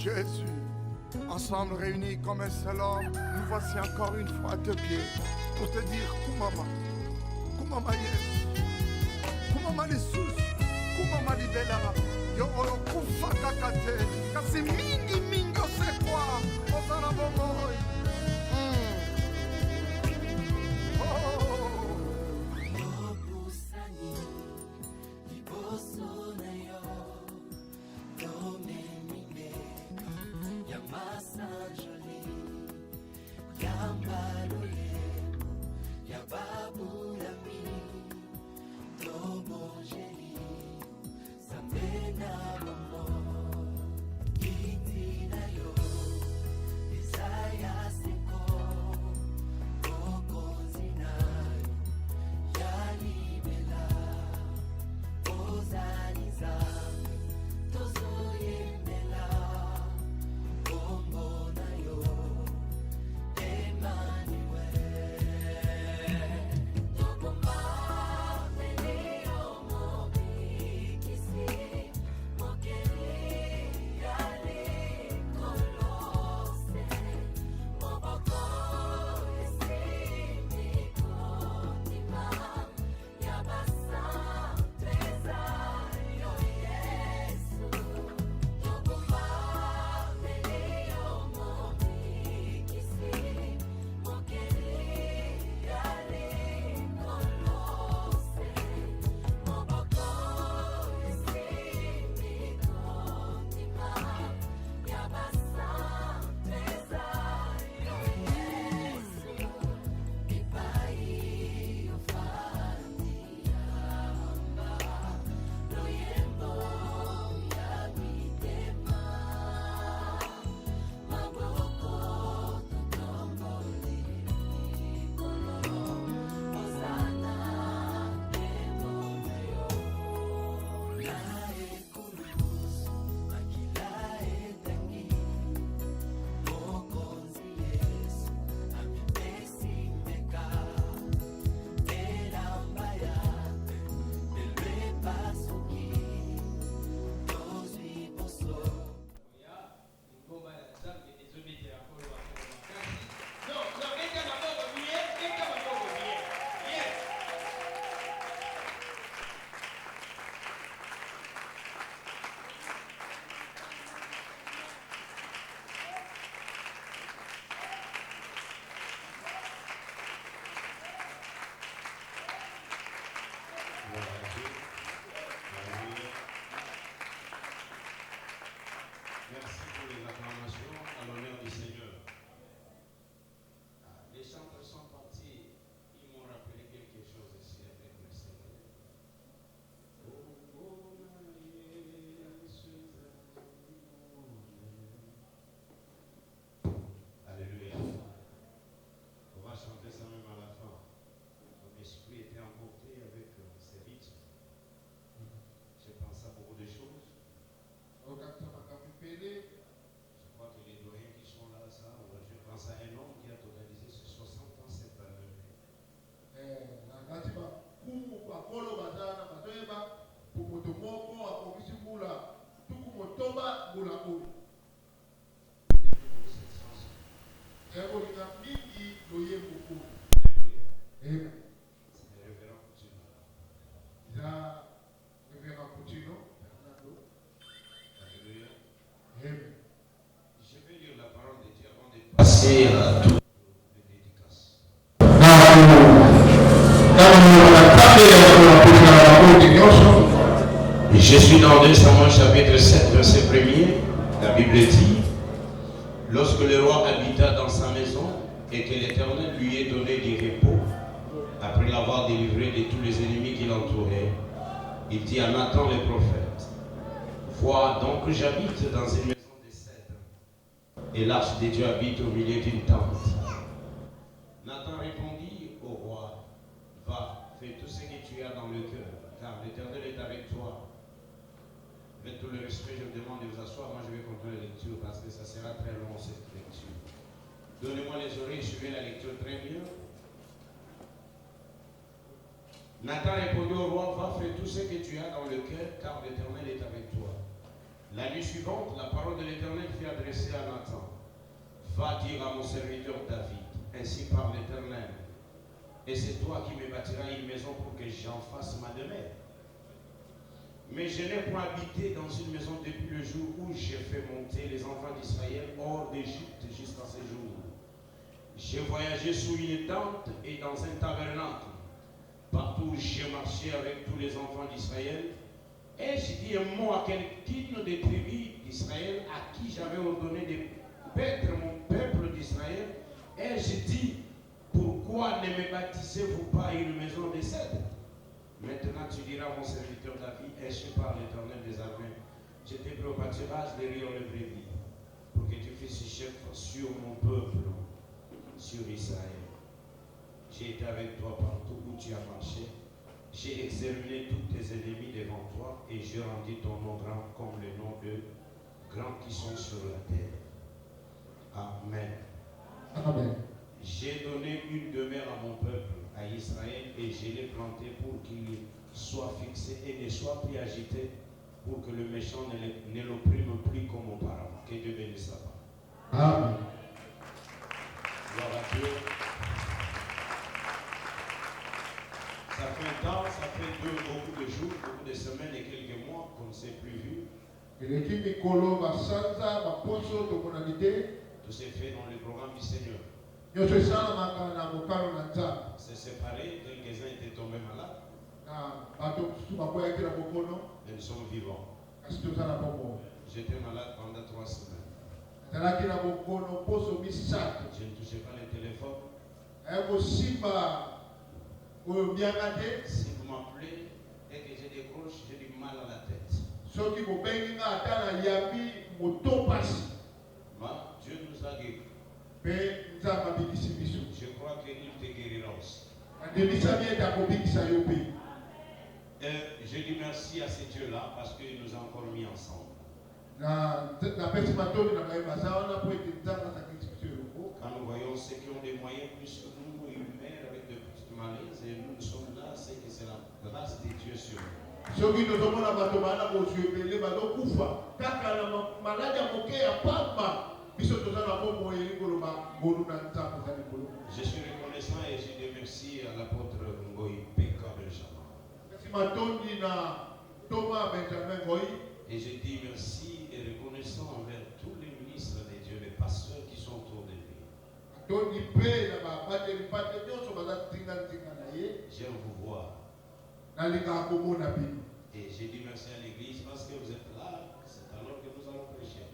Jésus, ensemble réunis comme un seul homme, nous voici encore une fois à tes pieds pour te dire Kumama, Kumama Yesu, Kumama Lissus, Kumama Libela, Yo Oyo Kufa Kakate, kasi mingi mingi osekwa, Osana Bomoi. Merci pour les acclamations à l'honneur du Seigneur. Les chanteurs sont partis, ils m'ont rappelé quelque chose ici avec le Seigneur. Alléluia. On va chanter ça même à la fin. Mon esprit était emporté avec ces rythmes. J'ai pensé à beaucoup de choses. Je crois que les doyens qui sont là, ça, je pense à un homme qui a totalisé ses 60 ans cette année. Il est venu pour cette chanson. Alléluia. C'est le révérend Coutinho. Alléluia. Je vais lire la parole de Dieu avant de passer à toutes les dédicaces. Je suis dans 2 Samuel chapitre 7, verset 1er. La Bible dit: lorsque le roi habita dans sa maison et que l'Éternel lui ait donné du repos, après l'avoir délivré de tous les ennemis qui l'entouraient, il dit à Nathan le prophète: vois donc, j'habite dans une maison de cèdre, et l'arche de Dieu habite au milieu d'une tente. Nathan répondit au roi: va, fais tout ce que tu as dans le cœur, car l'Éternel est avec toi. Avec tout le respect, je vous demande de vous asseoir. Moi, je vais continuer la lecture parce que ça sera très long cette lecture. Donnez-moi les oreilles, suivez la lecture très bien. Nathan répondit au roi: va, fais tout ce que tu as dans le cœur, car l'Éternel est avec toi. La nuit suivante, la parole de l'Éternel fut adressée à Nathan. Va dire à mon serviteur David, ainsi parle l'Éternel, et c'est toi qui me bâtiras une maison pour que j'en fasse ma demeure. Mais je n'ai point habité dans une maison depuis le jour où j'ai fait monter les enfants d'Israël hors d'Égypte jusqu'à ce jour. J'ai voyagé sous une tente et dans un tabernacle. Partout où j'ai marché avec tous les enfants d'Israël, et j'ai dit un mot à quelqu'un des tribus d'Israël à qui j'avais ordonné de paître mon peuple d'Israël, et j'ai dit, pourquoi ne me bâtissez-vous pas une maison de cèdre? Maintenant tu diras à mon serviteur David, ainsi par l'Éternel des armées, je t'ai pris au pâturage derrière le brebis, pour que tu fasses chef sur mon peuple, sur Israël. J'ai été avec toi partout où tu as marché. J'ai exterminé tous tes ennemis devant toi et j'ai rendu ton nom grand comme le nom de grands qui sont sur la terre. Amen. Amen. J'ai donné une demeure à mon peuple, à Israël, et je l'ai planté pour qu'il soit fixé et ne soit plus agité, pour que le méchant ne l'opprime plus comme auparavant. Que Dieu bénisse sa part. Amen. Gloire à Dieu. Ça fait un temps, ça fait beaucoup de jours, beaucoup de semaines et quelques mois qu'on ne s'est plus vu. Tout s'est fait dans le programme du Seigneur. On s'est séparés, quelques-uns étaient tombés malades. Et nous sommes vivants. J'étais malade pendant 3 semaines. Je ne touchais pas le téléphone. Si vous m'appelez et que je décroche, j'ai du mal à la tête. Mais Dieu nous a guéris. Je crois qu'il te guérira aussi. Je dis merci à ce Dieu-là parce qu'il nous a encore mis ensemble. Quand nous voyons ceux qui ont des moyens plus que nous, ils meurent avec de petites malaises et nous sommes là, c'est que c'est la grâce de Dieu sur nous. Je suis reconnaissant et je dis merci à l'apôtre Ngoï Pekka Benjamin. Et je dis merci et reconnaissant envers tous les ministres de Dieu, les pasteurs qui sont autour de lui. J'aime vous voir. Et j'ai dit merci à l'église parce que vous êtes là, c'est alors que nous allons prêcher.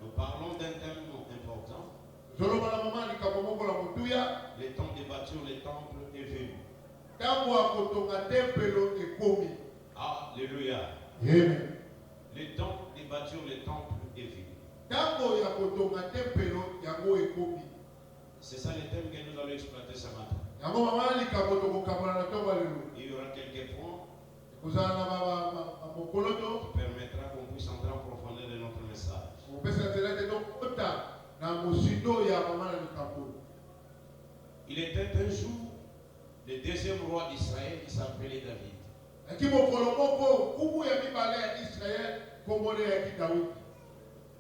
Nous parlons d'un thème important. Le temps de bâtir le temple est venu. Alléluia. Le temps de bâtir le temple est venu. C'est ça le thème que nous allons exploiter ce matin. Il y aura quelques points qui permettra qu'on puisse entrer en profondeur de notre message. Il était un jour le deuxième roi d'Israël qui s'appelait David.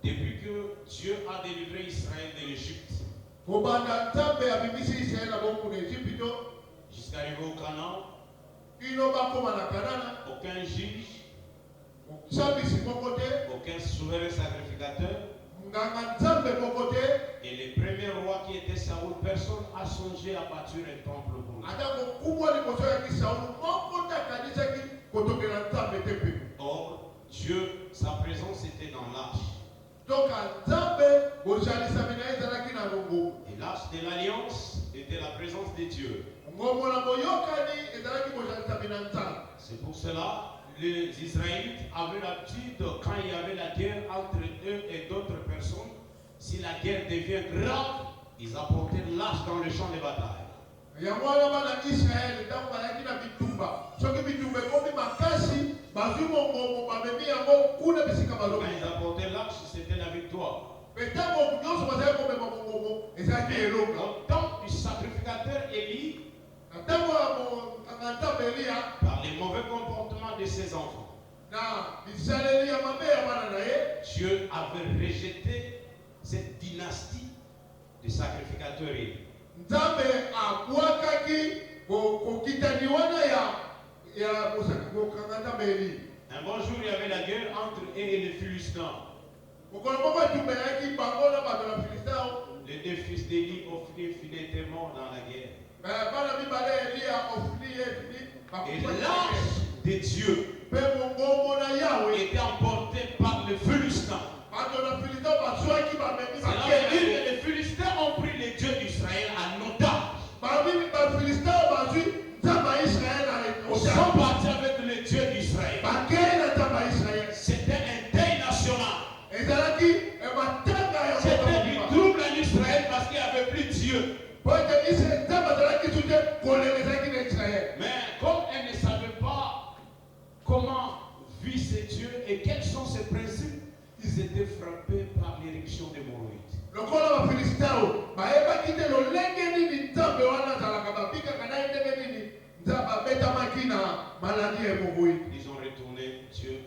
Depuis que Dieu a délivré Israël de l'Égypte, jusqu'à arriver au Canaan, aucun juge, aucun souverain sacrificateur, et le premier roi qui était Saoul, personne n'a songé à bâtir un temple pour lui. Or, Dieu, sa présence était dans l'arche. Et l'arche de l'alliance était la présence de Dieu. C'est pour cela les Israélites avaient l'habitude, quand il y avait la guerre entre eux et d'autres personnes, si la guerre devient grave, ils apportaient l'arche dans le champ de bataille. Ils apportaient l'arche, c'était la victoire. Au temps du sacrificateur Élie, par les mauvais comportements de ses enfants. Dieu avait rejeté cette dynastie de sacrificateurs. Un bon jour, il y avait la guerre entre eux et les Philistins. Les deux fils d'Élie, Ophni et Phiné, étaient morts dans la guerre. Et l'ange de Dieu était emporté par les Philistins. Cela veut dire que les Philistins ont pris les dieux d'Israël en otage. Ils sont partis avec les dieux d'Israël. C'était un deuil national. C'était du trouble en Israël parce qu'il n'y avait plus de Dieu. Mais comme elles ne savaient pas comment vit ces dieux et quels sont ses principes, ils étaient frappés par l'éruption d'hémorroïdes. Ils ont retourné Dieu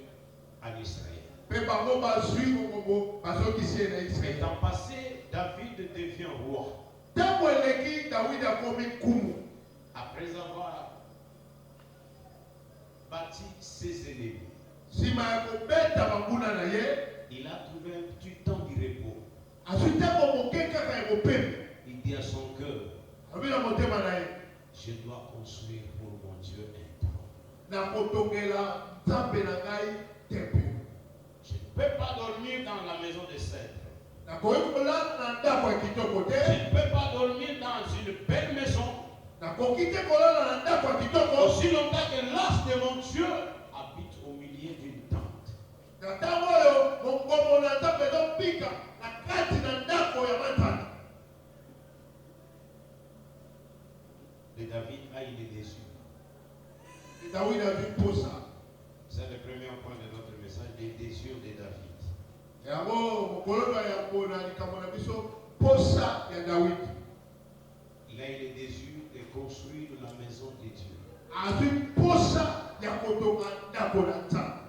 en Israël. Étant passé, David devient roi. Après avoir bâti ses ennemis, il a trouvé un petit temps de repos. Il dit à son cœur, je dois construire pour mon Dieu un temple. Je ne peux pas dormir dans la maison de cèdre. Je ne peux pas dormir dans une belle maison aussi longtemps que l'as de mon Dieu habite au milieu d'une tente. Et David a il est déçu. C'est le premier point de notre message, des désirs de David. Il a eu le désir de construire la maison de Dieu.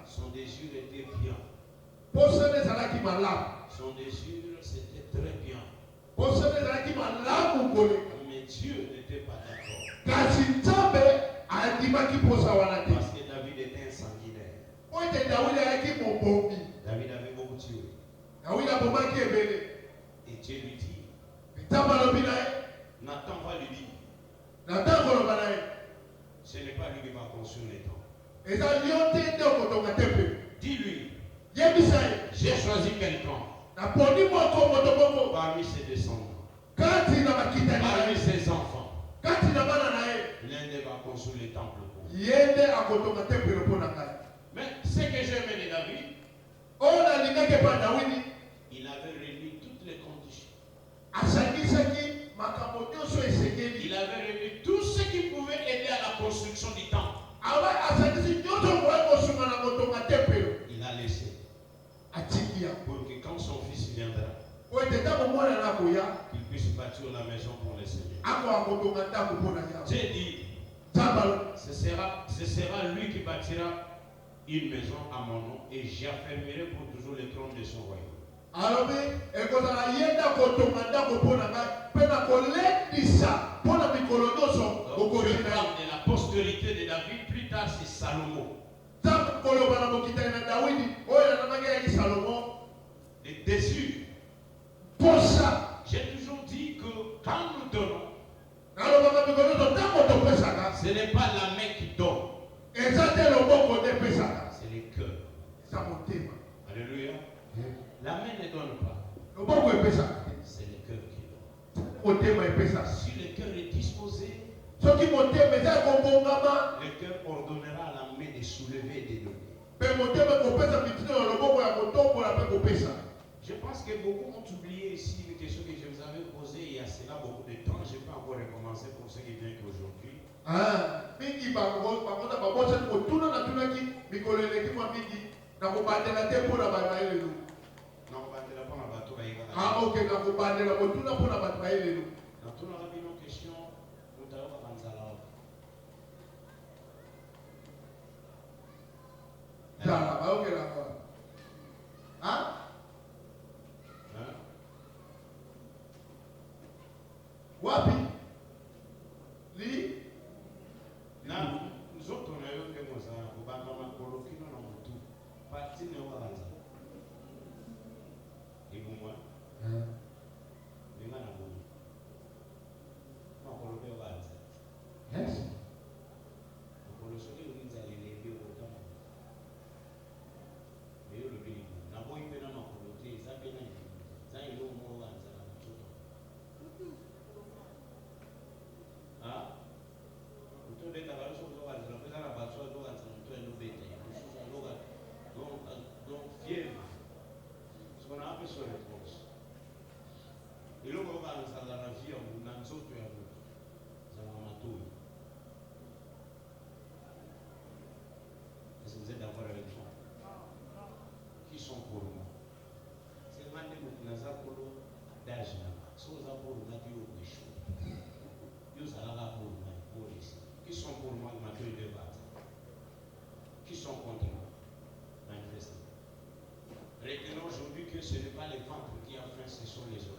Son désir était bien. Son désir c'était très bien. Mais Dieu n'était pas d'accord. Parce que David était un sanguinaire. David avait beaucoup tué. Et Dieu lui dit, Nathan va lui dire, ce n'est pas lui qui va construire les temples. Dis-lui, j'ai choisi quelqu'un parmi ses descendants, parmi ses enfants. L'un d'eux va construire les temples pour lui. Mais ce que j'aime de David, il avait réuni toutes les conditions. Il avait réuni tout ce qui pouvait aider à la construction du temple. Il a laissé pour que quand son fils viendra, il puisse bâtir la maison pour le Seigneur. J'ai dit, ce sera lui qui bâtira une maison à mon nom et j'affermirai pour toujours le trône de son royaume. Donc, je parle de la postérité de David, plus tard c'est Salomon. Les désirs. J'ai toujours dit que quand nous donnons, ce n'est pas la main qui donne, c'est le cœur. Alléluia. La main ne donne pas, c'est le cœur qui donne. Si le cœur est disposé, le cœur ordonnera à la main de soulever et de donner. Je pense que beaucoup ont oublié ici une question que je vous avais posée il y a cela beaucoup de temps. Je peux encore recommencer pour ceux qui viennent qu'aujourd'hui. Wapi? Li? Na nzoto na yo ndemo za kubanga makolo kino na mutu. Parti ne wabanza. Ibumwa. Ninga na bumu. Makolo be wabanza. Yes. Makolo soki ulinza lele bio kama. Bio lubili. Na boy pena makolo te zape na ni. Za ilo mo wabanza na mutu. Ah? Mutu be ta balo so wabanza na pesa na baso do wabanza mutu eno bete. Mutu so loga donc fier. Ce qu'on a appelé sur les réponses. Et là, on va dans la vie, on a un autre peu à nous. Ça va m'attendre. Est-ce que vous êtes d'accord avec moi? Qui sont pour moi? C'est le monde qui nous a pour d'âge. Si vous avez pour moi, Dieu vous échoue. Dieu vous a pour moi, pour ici. Qui sont pour moi, Mathieu de battre? Qui sont contre moi? Manifestez. Retenons aujourd'hui que ce n'est pas les ventres qui ont faim, ce sont les oreilles.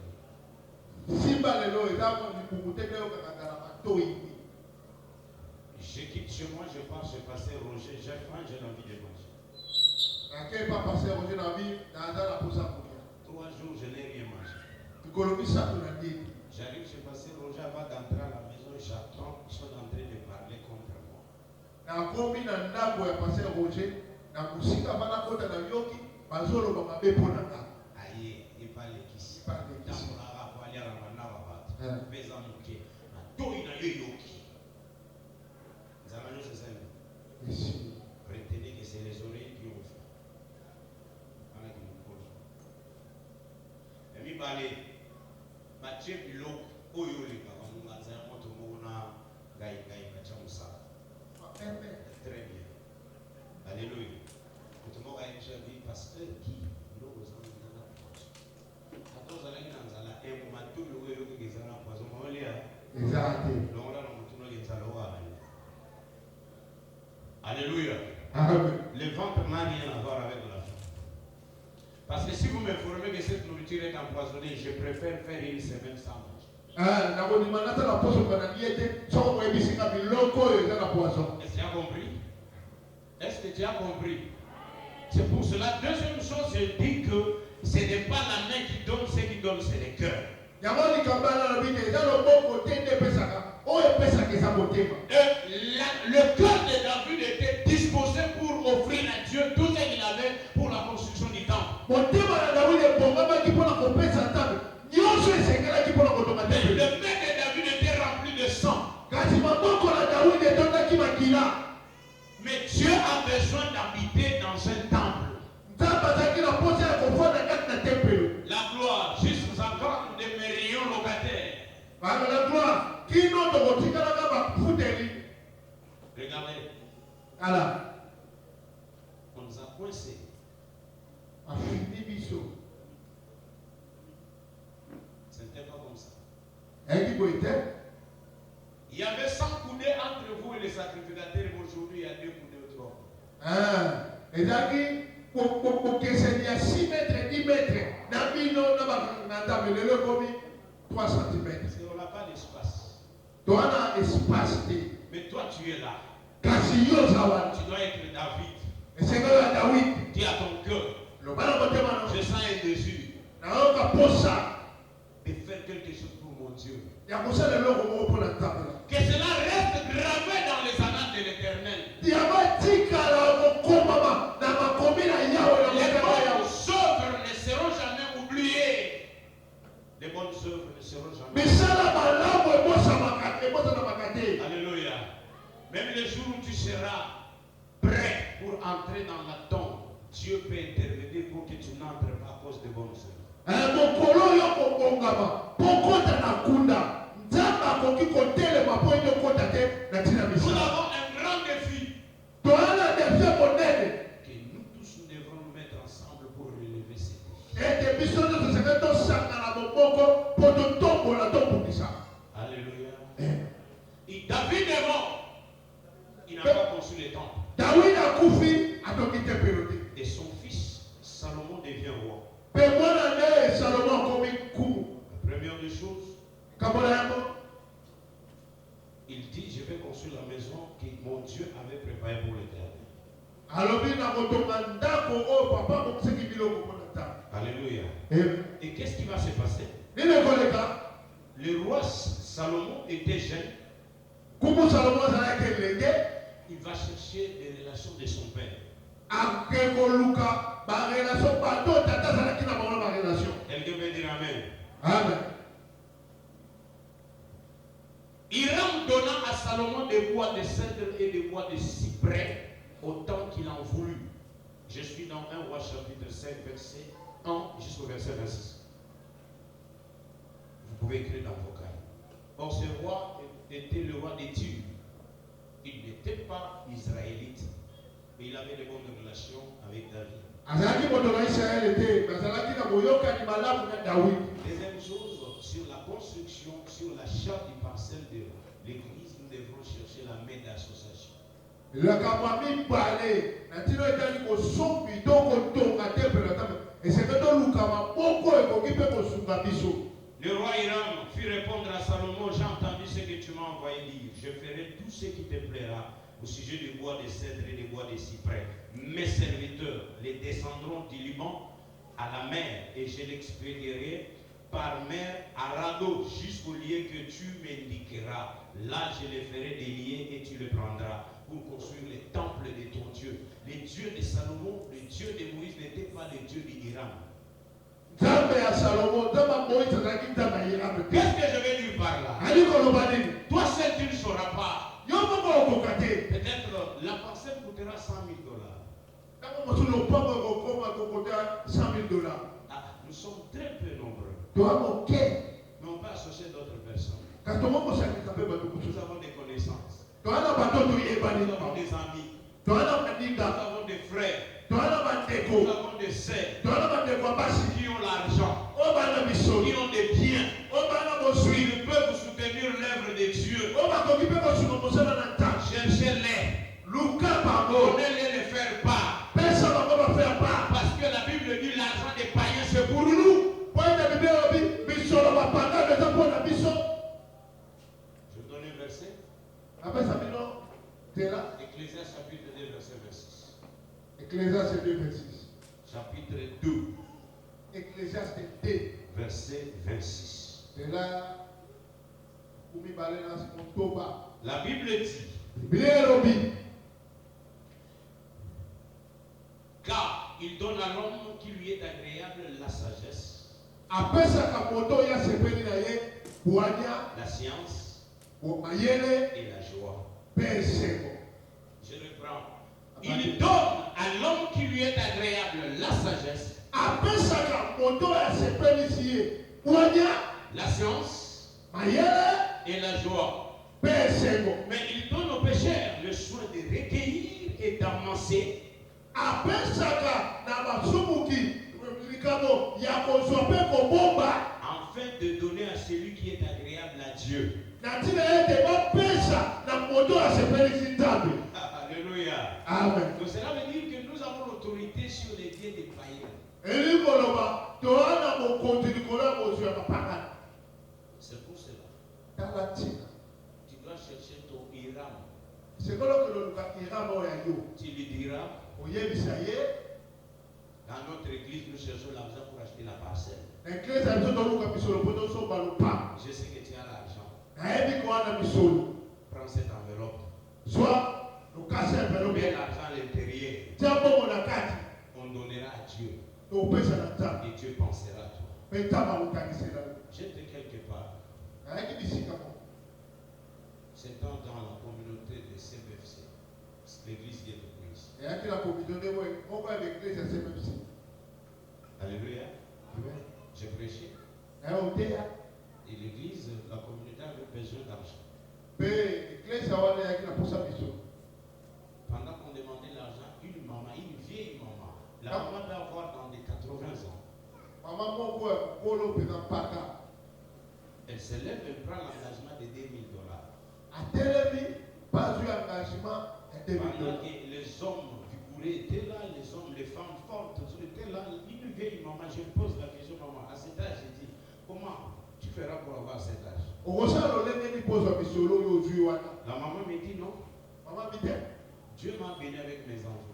Je quitte chez moi, je pars chez Pasteur Roger, j'ai faim, j'ai envie de manger. 3 jours, je n'ai rien mangé. J'arrive chez Pasteur Roger avant d'entrer à la maison, j'attends, ils sont en train de parler contre moi. Aïe, il parle qui? Retenez que c'est les oreilles qui ont fait. Voilà qui nous pose. Et mi balé, Mathieu Bilo, Oyoli, on a un montre mona, gaï, kachamusa. Très bien. Alléluia. Tout le monde a dit, pasteur qui? Nous vous en avons la poison. Quand vous allez dans la haine, vous m'avez tout le monde qui est dans la poison. On est là. Exactement. Donc là, on tourne les salauds. Alléluia. Le ventre n'a rien à voir avec la faim. Parce que si vous m'informez que cette nourriture est empoisonnée, je préfère faire une semaine sans manger. Est-ce que tu as compris? Est-ce que tu as compris? C'est pour cela, deuxième chose, je dis que ce n'est pas la main qui donne, ce qui donne, c'est le cœur. Le cœur de David était disposé pour offrir à Dieu tout ce qu'il avait pour la construction du temple. Le main de David était rempli de sang. Mais Dieu a besoin d'habiter dans un temple. La gloire, juste nous encore nous demeurions locataires. Regardez. On nous a coincés. Ce n'était pas comme ça. Il y avait 100 coudées entre vous et les sacrificateurs. Aujourd'hui, il y a 2 coudées ou 3. Parce qu'on n'a pas d'espace. Mais toi, tu es là. Tu dois être David. Dis à ton cœur. Je sens un désir de faire quelque chose pour mon Dieu. Que cela reste gravé dans les annales de l'Éternel. Les bonnes œuvres ne seront jamais oubliées. Les bonnes œuvres ne seront jamais oubliées. Alléluia. Même le jour où tu seras prêt pour entrer dans la tombe, Dieu peut intervenir pour que tu n'entres pas à cause des bonnes œuvres. Nous avons un grand défi que nous tous nous devrons nous mettre ensemble pour relever ces défis. Alléluia. Et David est mort. Il n'a pas construit les temples. Et Et son fils Salomon devient roi. Pe mwana ne Salomon komi kumu. La première des choses, Kabola yango. il dit, je vais construire la maison que mon Dieu avait préparée pour l'Éternel. Alobi na kotonga ndako o papa mokiseki biloko mpona ntango. Alléluia. Amen. Et qu'est-ce qui va se passer? Nini ekoleka? Le roi Salomon était jeune. Kumu Salomon azalaki elenge. Il va chercher les relations de son père. Ake koluka barelation bato tata azalaki na bango barelation. Quelqu'un veut dire Amen. Amen. Hiram donna à Salomon des bois de cèdre et des bois de cyprès autant qu'il en voulut. Je suis dans 1 Roi chapitre 5 verset 1 jusqu'au verset 26. Vous pouvez écrire dans vos cahiers. Or ce roi était le roi des Tyr. Il n'était pas israélite, mais il avait de bonnes relations avec David. Azalaki moto na Israël était, azalaki na boyokani malamu na David. Deuxième chose, sur la construction, sur la charte du parcelle de l'église, nous devrons chercher la main d'association. Le kamami balé, na tino etali ko sombi donc tonga temple na temple. Et c'est que to lukama boko ekoki pe ko sunga biso. Le roi Hiram fit répondre à Salomon, j'ai entendu ce que tu m'as envoyé dire. Je ferai tout ce qui te plaira au sujet du bois de cèdre et des bois de cyprès. Mes serviteurs les descendront du Liban à la mer et je l'expédierai par mer à radeau jusqu'au lieu que tu m'indiqueras. Là, je les ferai délier et tu le prendras pour construire les temples de ton Dieu. Les dieux de Salomon, les dieux de Moïse n'étaient pas les dieux d'Hiram. Qu'est-ce que je vais dire par là? Toi seul, tu ne sauras pas. Peut-être la parcelle coûtera 100 000 $. Ah, nous sommes très peu nombreux. Mais on peut associer d'autres personnes. Nous avons des connaissances. Nous avons des amis. Nous avons des frères. Nous avons des sœurs qui ont l'argent, qui ont des biens, qui peuvent soutenir l'œuvre de Dieu. Cherchez-les. Donnez-les les faire part. Parce que la Bible dit l'argent des païens c'est pour nous. Je vous donne un verset. Ecclésiaste chapitre 2 verset 26. Ecclésiaste 2 26. Chapitre 2. Ecclésiaste 2 verset 26. C'est là où la Bible dit, car il donne à l'homme qui lui est agréable la sagesse, la science et la joie. Je reprends. Il donne à l'homme qui lui est agréable la sagesse, la science et la joie. Mais il donne aux pécheurs le soin de recueillir et d'amasser. Afin de donner à celui qui est agréable à Dieu. Alléluia. Amen. Donc cela veut dire que nous avons l'autorité sur les biens des païens. C'est pour cela. Tu dois chercher ton Hiram. Tu lui diras, dans notre église, nous cherchons l'argent pour acheter la parcelle. Je sais que tu as l'argent. Prends cette enveloppe. Mets l'argent à l'intérieur. On donnera à Dieu. Et Dieu pensera à toi. J'étais quelque part. C'est dans la communauté de CBFC, l'église de Christ. Alléluia. J'ai prêché. Et l'église, la communauté avait besoin d'argent. Pendant qu'on demandait l'argent, une maman, une vieille maman, la maman doit avoir dans les 80 ans. Elle se lève, elle prend l'engagement de $2 000. Pendant que les hommes du l'Assemblée étaient là, les hommes, les femmes fortes, tout étaient là. Une vieille maman, je pose la question, maman, à cet âge, je dis, comment tu feras pour avoir cet âge? La maman me dit non. Dieu m'a béni avec mes enfants.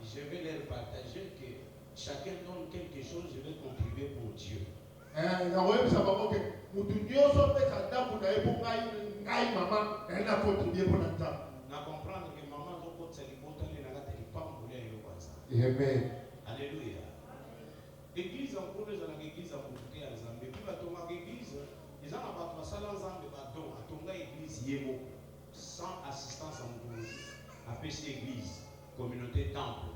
Je vais leur partager que chacun donne quelque chose, je vais contribuer pour Dieu. Amen. Alléluia. Église en cours, ils ont l'église en côté à Zambie. Puis la tombe église, ils ont la bâtiment salle en Zambie, bâton, à tomber église Yémo, sans assistance en cours, à PC église, communauté temple.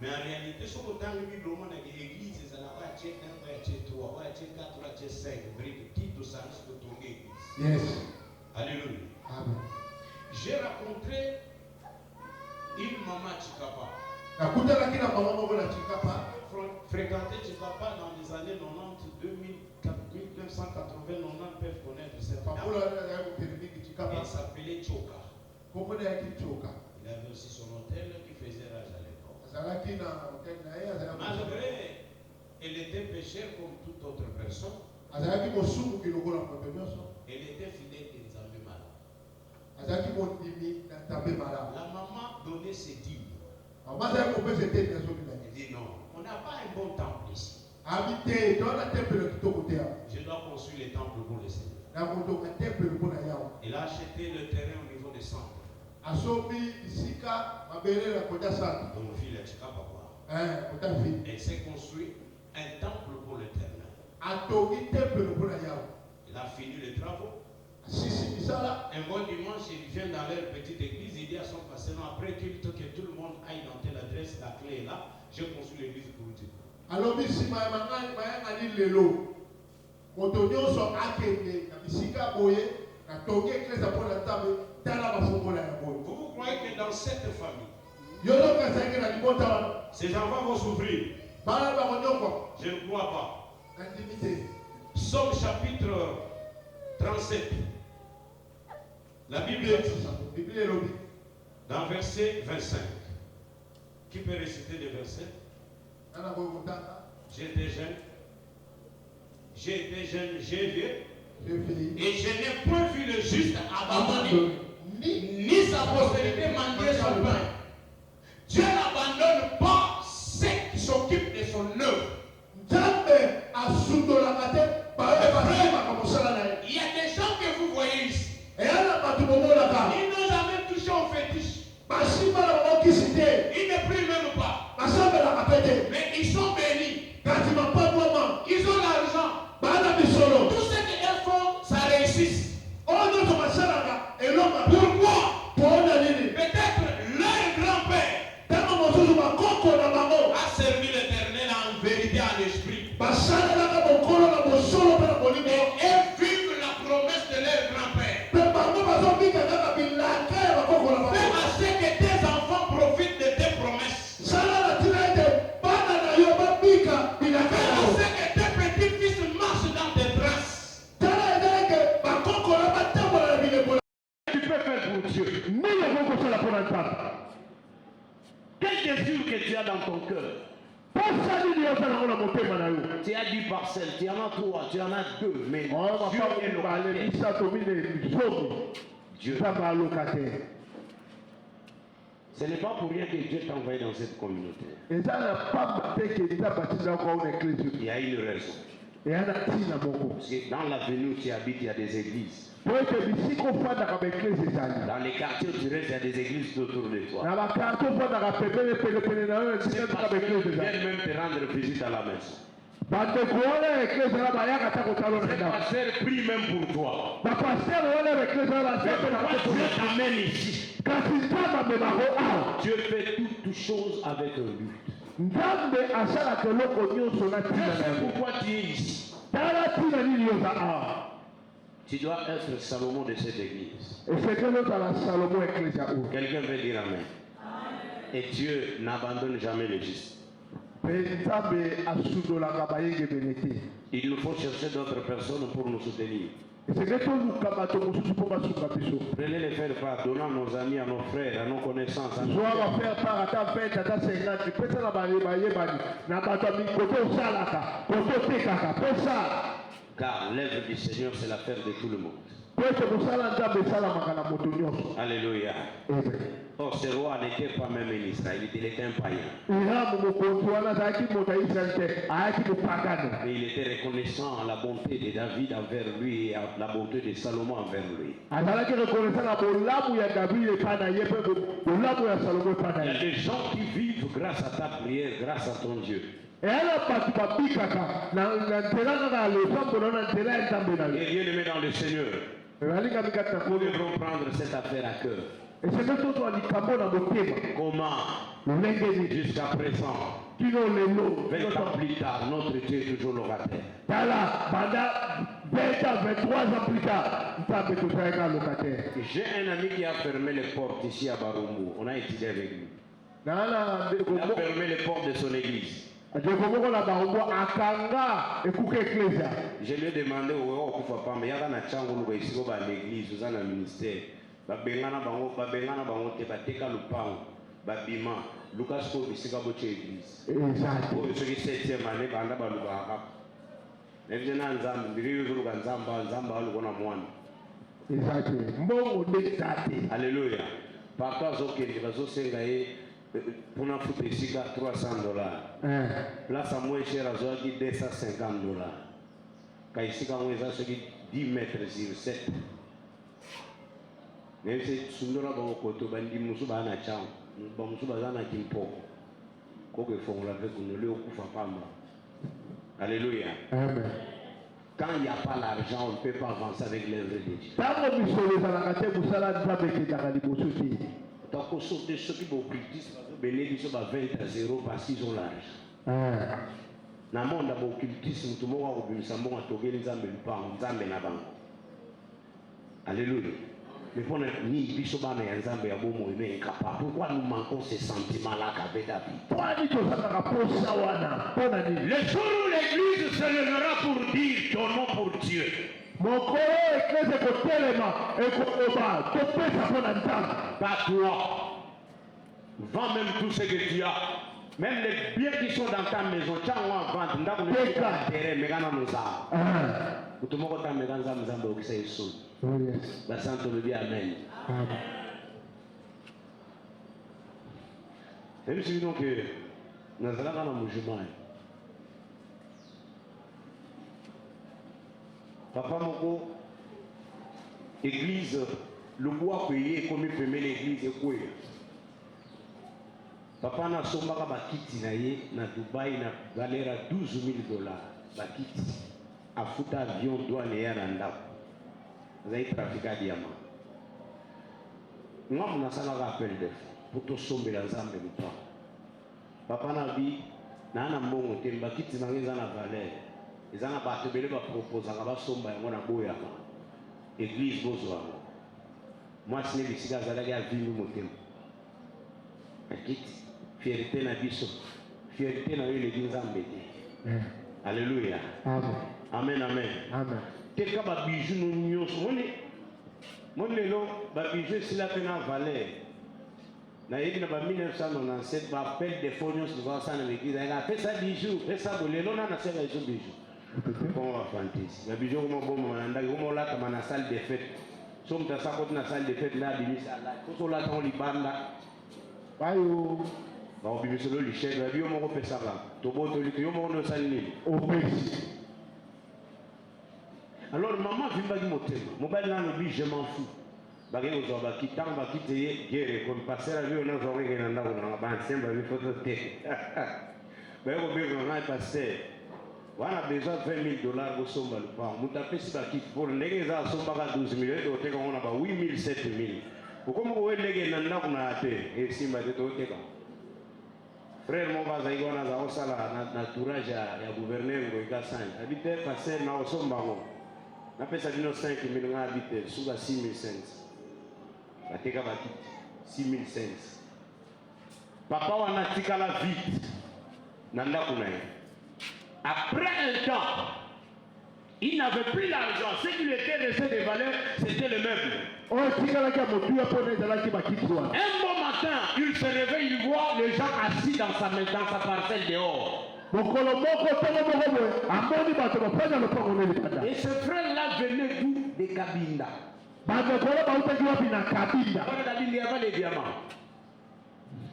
Mais en réalité, ce qu'on a vu, le monde a l'église, ils ont la check 1, check 3, check 4, check 5, briques, qui tout ça, c'est pour tomber église. Yes. Alléluia. Amen. J'ai rencontré une maman Chikapa. Fréquenté Chikapa dans les années 90, 1980, 90 peuvent connaître cette dame. Elle s'appelait Choka. Il avait aussi son hôtel qui faisait rage à l'époque. Malgré, elle était péchère comme toute autre personne. Elle était fidèle des Nzambe malades. La maman donnait ses dîmes. Elle dit non, on n'a pas un bon temple ici. Je dois construire les temples pour le Seigneur. Il a acheté le terrain au niveau des centres. Donc, fille, elle elle s'est construit un temple pour l'Éternel. Il a fini les travaux. Un bon dimanche, il vient dans leur petite église, il dit à son pasteur, après culte, que tout le monde aille dans telle adresse, la clé est là, j'ai construit l'église pour Dieu. Alors, si ma vous croyez que dans cette famille, ces enfants vont souffrir? Je ne crois pas. Somme chapitre 37. La Bible dit dans verset 25. Qui peut réciter les versets? J'étais jeune, j'ai vu, et je n'ai point vu le juste abandonné, ni sa postérité mendier son pain. Dieu n'abandonne pas ceux qui s'occupent de son œuvre. Il y a des gens que vous voyez ici. Ils n'ont jamais touché au fétiche. Ils ne prient même pas. Mais ils sont bénis. Ils ont l'argent. Tout ce qu'ils font, ça réussit. Pourquoi? Peut-être leur grand-père a servi l'Éternel en vérité, en esprit. Et vivent la promesse de leur grand-père. Fais à ce que tes enfants profitent de tes promesses. Fais à ce que tes petits-fils marchent dans tes traces. Tu peux faire pour Dieu. Quel désir que tu as dans ton cœur? Tu as 10 parcelles, tu en as 3, tu en as 2, mais Dieu est locataire. Ce n'est pas pour rien que Dieu t'a envoyé dans cette communauté. Il y a une raison. Parce que dans l'avenue où tu habites, il y a des églises. Dans les quartiers où tu restes, il y a des églises autour de toi. Ils viennent même te rendre visite à la maison. Les pasteurs prient même pour toi. Dieu t'amène ici. Dieu fait toutes choses avec un but. C'est pourquoi tu es ici. Tu dois être Salomon de cette église. Quelqu'un veut dire amen. Et Dieu n'abandonne jamais le juste. Il nous faut chercher d'autres personnes pour nous soutenir. Prenez les faire part, donnant à nos amis, à nos frères, à nos connaissances. À nos faire part à ta fête, à ta 50, peut-être car l'œuvre du Seigneur, c'est l'affaire de tout le monde. Alléluia. Oh, ce roi n'était pas même en Israël, il était un païen. Mais il était reconnaissant à la bonté de David envers lui et à la bonté de Salomon envers lui. Il y a des gens qui vivent grâce à ta prière, grâce à ton Dieu. Et bien aimé dans le Seigneur, nous devrons prendre cette affaire à cœur. Comment jusqu'à présent, 20 ans plus tard, notre Dieu est toujours locataire. 23 ans plus tard, j'ai un ami qui a fermé les portes ici à Barumbu. On a étudié avec lui. Il a fermé les portes de son église. Je lui ai demandé où papa, mais il y a un chango ici au l'église, dans le ministère. Babengana bango te bateka lupango babima Lucas ko bisika boche église. Exact. Ko soki 7e année banda baluka. Evena nzambe biriyo zuluka nzamba alukona mwana. Exact. Mbongo ndekate. Alléluia. Partout azokende bazosenga ye pour na futa isika $300. Place à moins cher azoaki $250. Kaisika mweza soki 10 mètres sur 7. Même si Sundora Baokoto Bandi Musuba na Cham, Bamusuba Zana Kimpo, Koke Fonga le Okufa Pamba. Alléluia. Amen. Quand il n'y a pas l'argent, on ne peut pas avancer avec l'œuvre de Dieu. Donc, on saute de ceux qui vont occultisme, ils sont à 20 à 0 parce qu'ils ont l'argent. Dans le monde, l'occultisme, tout le monde a obéi à Alléluia. Mais pourquoi nous manquons ces sentiments-là qu'avait David? Le jour où l'église se lèvera pour dire ton nom pour Dieu. Pas toi. Vends même tout ce que tu as. Même les biens qui sont dans ta maison. Tu as en vente. Tout le monde a mis dans la maison. La Sainte le dit Amen. Même si nous que nous avons un mouvement. Papa Moko, église, le bois payé comme il peut mettre l'église et quoi. Papa n'a somba ka bakiti na ye na Dubaï na valeur $12,000. Bakiti. A fouta avion douane ya randa. Vous avez trafiqué à diamant. Moi, je suis appel de pour te somber dans un même temps. Papa n'a dit, n'a bon, tu m'as quitté dans les valeur. Ils ont battu le propos, à la sombre et mon aboya. Église Bozoa. Moi, je suis ici, à la vie, mon thème. Fierté n'a dit fierté n'a eu l'église en béni. Alléluia. Amen, amen. Amen. Teka ba bijou no nyos mon lelo ba bijou sila pena valeur na yebi na ba 1997 ba appel de phonios de voir ça na l'église il a fait ça bijou fait ça lelo na sera bijou bon va fantaisie ba bijou mo bon na ndaki mo la kama na salle de fête so mta sa ko na salle de fête na bimisa la ko so la ton libanda bayo ba bimisa lo li chef ba bio mo ko pesa ba to boto li yo mo no salini au pays. Alors maman vient dire mon thème. Mon bel là lui je m'en fous. Bagay aux hommes qui t'en va quitter guerre comme passer la vie on a zoré que nanda on a pas ensemble avec photo tête. Ben au bien on a passé. Voilà besoin $20,000 au somba le pas. Mon tapé si ba qui pour les gars somba ka 12,000 au te on a ba 8,000 7,000. Pourquoi moi ouais les gars nanda on a até et si ma tête au te ka. Frère mon va zaïgo na za osala na tourage ya gouverneur ngo Kassan. Habiter passer na au somba ngo. Na pesa dino 5,000 nga habiter sous la 6,500. Bateka bakiti 6,500. Papa wana tika la vite. Nanda kuna. Après un temps, Il n'avait plus l'argent. Ce qui lui était resté de valeur, c'était le meuble. Un bon matin, il se réveille, il voit les gens assis dans sa parcelle dehors. Et ce frère-là venait d'où? De Kabinda. Il y avait les diamants.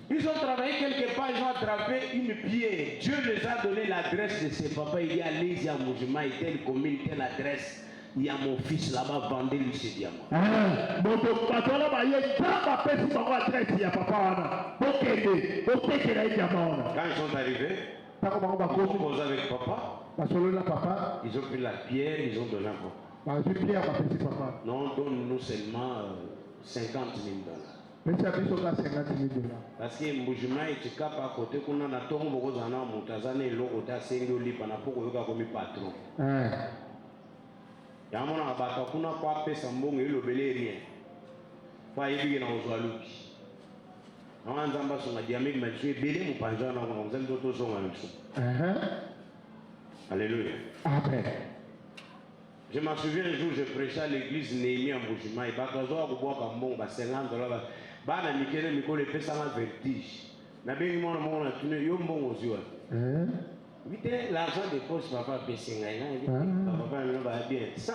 Ils ont travaillé quelque part, ils ont attrapé une pierre. Dieu les a donné l'adresse de ses papas. Il dit allez-y à Moujima, telle commune, telle adresse. Il y a mon fils là-bas, vendez-lui ces diamants. Quand ils sont arrivés, ils ont posé avec papa. Ils ont pris la pierre, ils ont donné à papa. Non, donne-nous seulement 50 000 $. Parce que Moujima est capable à côté qu'on a tombé au Rosana, Moutazane, l'Orota, Sengoli, Panapoko, comme patron. Yamona abaka kuna kwa pesa mbongo ile beleriye fa yibige na uzwaluki awanzamba songa diamik majwe bele mupanjana na ngomzali toto songa mso. Alléluia. Amen. Je m'en souviens un jour, je prêchais à l'église Néhémie en Moujima et bakazo a kuboa ka mbongo ba $50 bana mikene mikole pesa ma vertige na bengi mona mona tune yo mbongo ziwa. Vite l'argent de poche papa Bessinga papa va bien 100.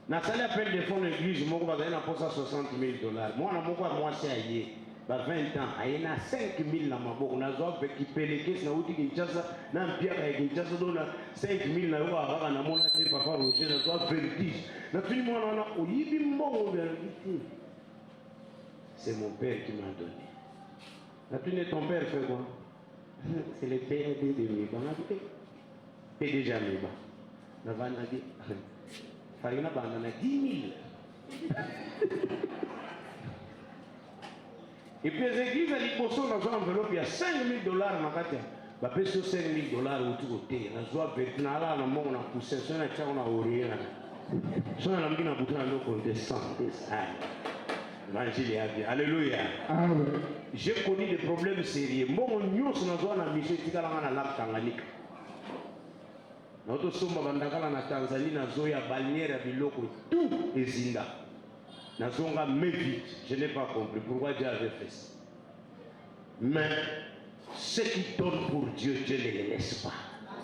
Na salle appel de fonds l'église moko ba na posa $60 000. Moi na moko moi c'est aye ba 20 ans ayena 5 000 na maboko na zo ki peleke na uti Kinshasa na mpia ka Kinshasa dona 5 000 na yo aka na mona te papa Roger na zo vertige na fini moi na oyibi mbongo vertige. C'est mon père qui m'a donné. Na tu ne ton père fait quoi? C'est le PAD de Miba. PDG à Miba. Nous avons dit, Farina Bandana 10 000. Et puis les églises à l'Iposo, dans une enveloppe, il y a $5 000 dans la carte. Il y a $5 000 autour de côté. Il y a Vietnam, il y a poussé, il y a Orient. Il y a Alléluia. J'ai connu des problèmes sérieux. Mon nous sommes dans mission qui est dans la Tanganyika. Notre sommes dans la Tanzanie, dans la balnéaire biloko tout est zinda. Dans la vite, je n'ai pas compris pourquoi Dieu avait fait ça. Mais ce qui donne pour Dieu, Dieu ne les laisse pas.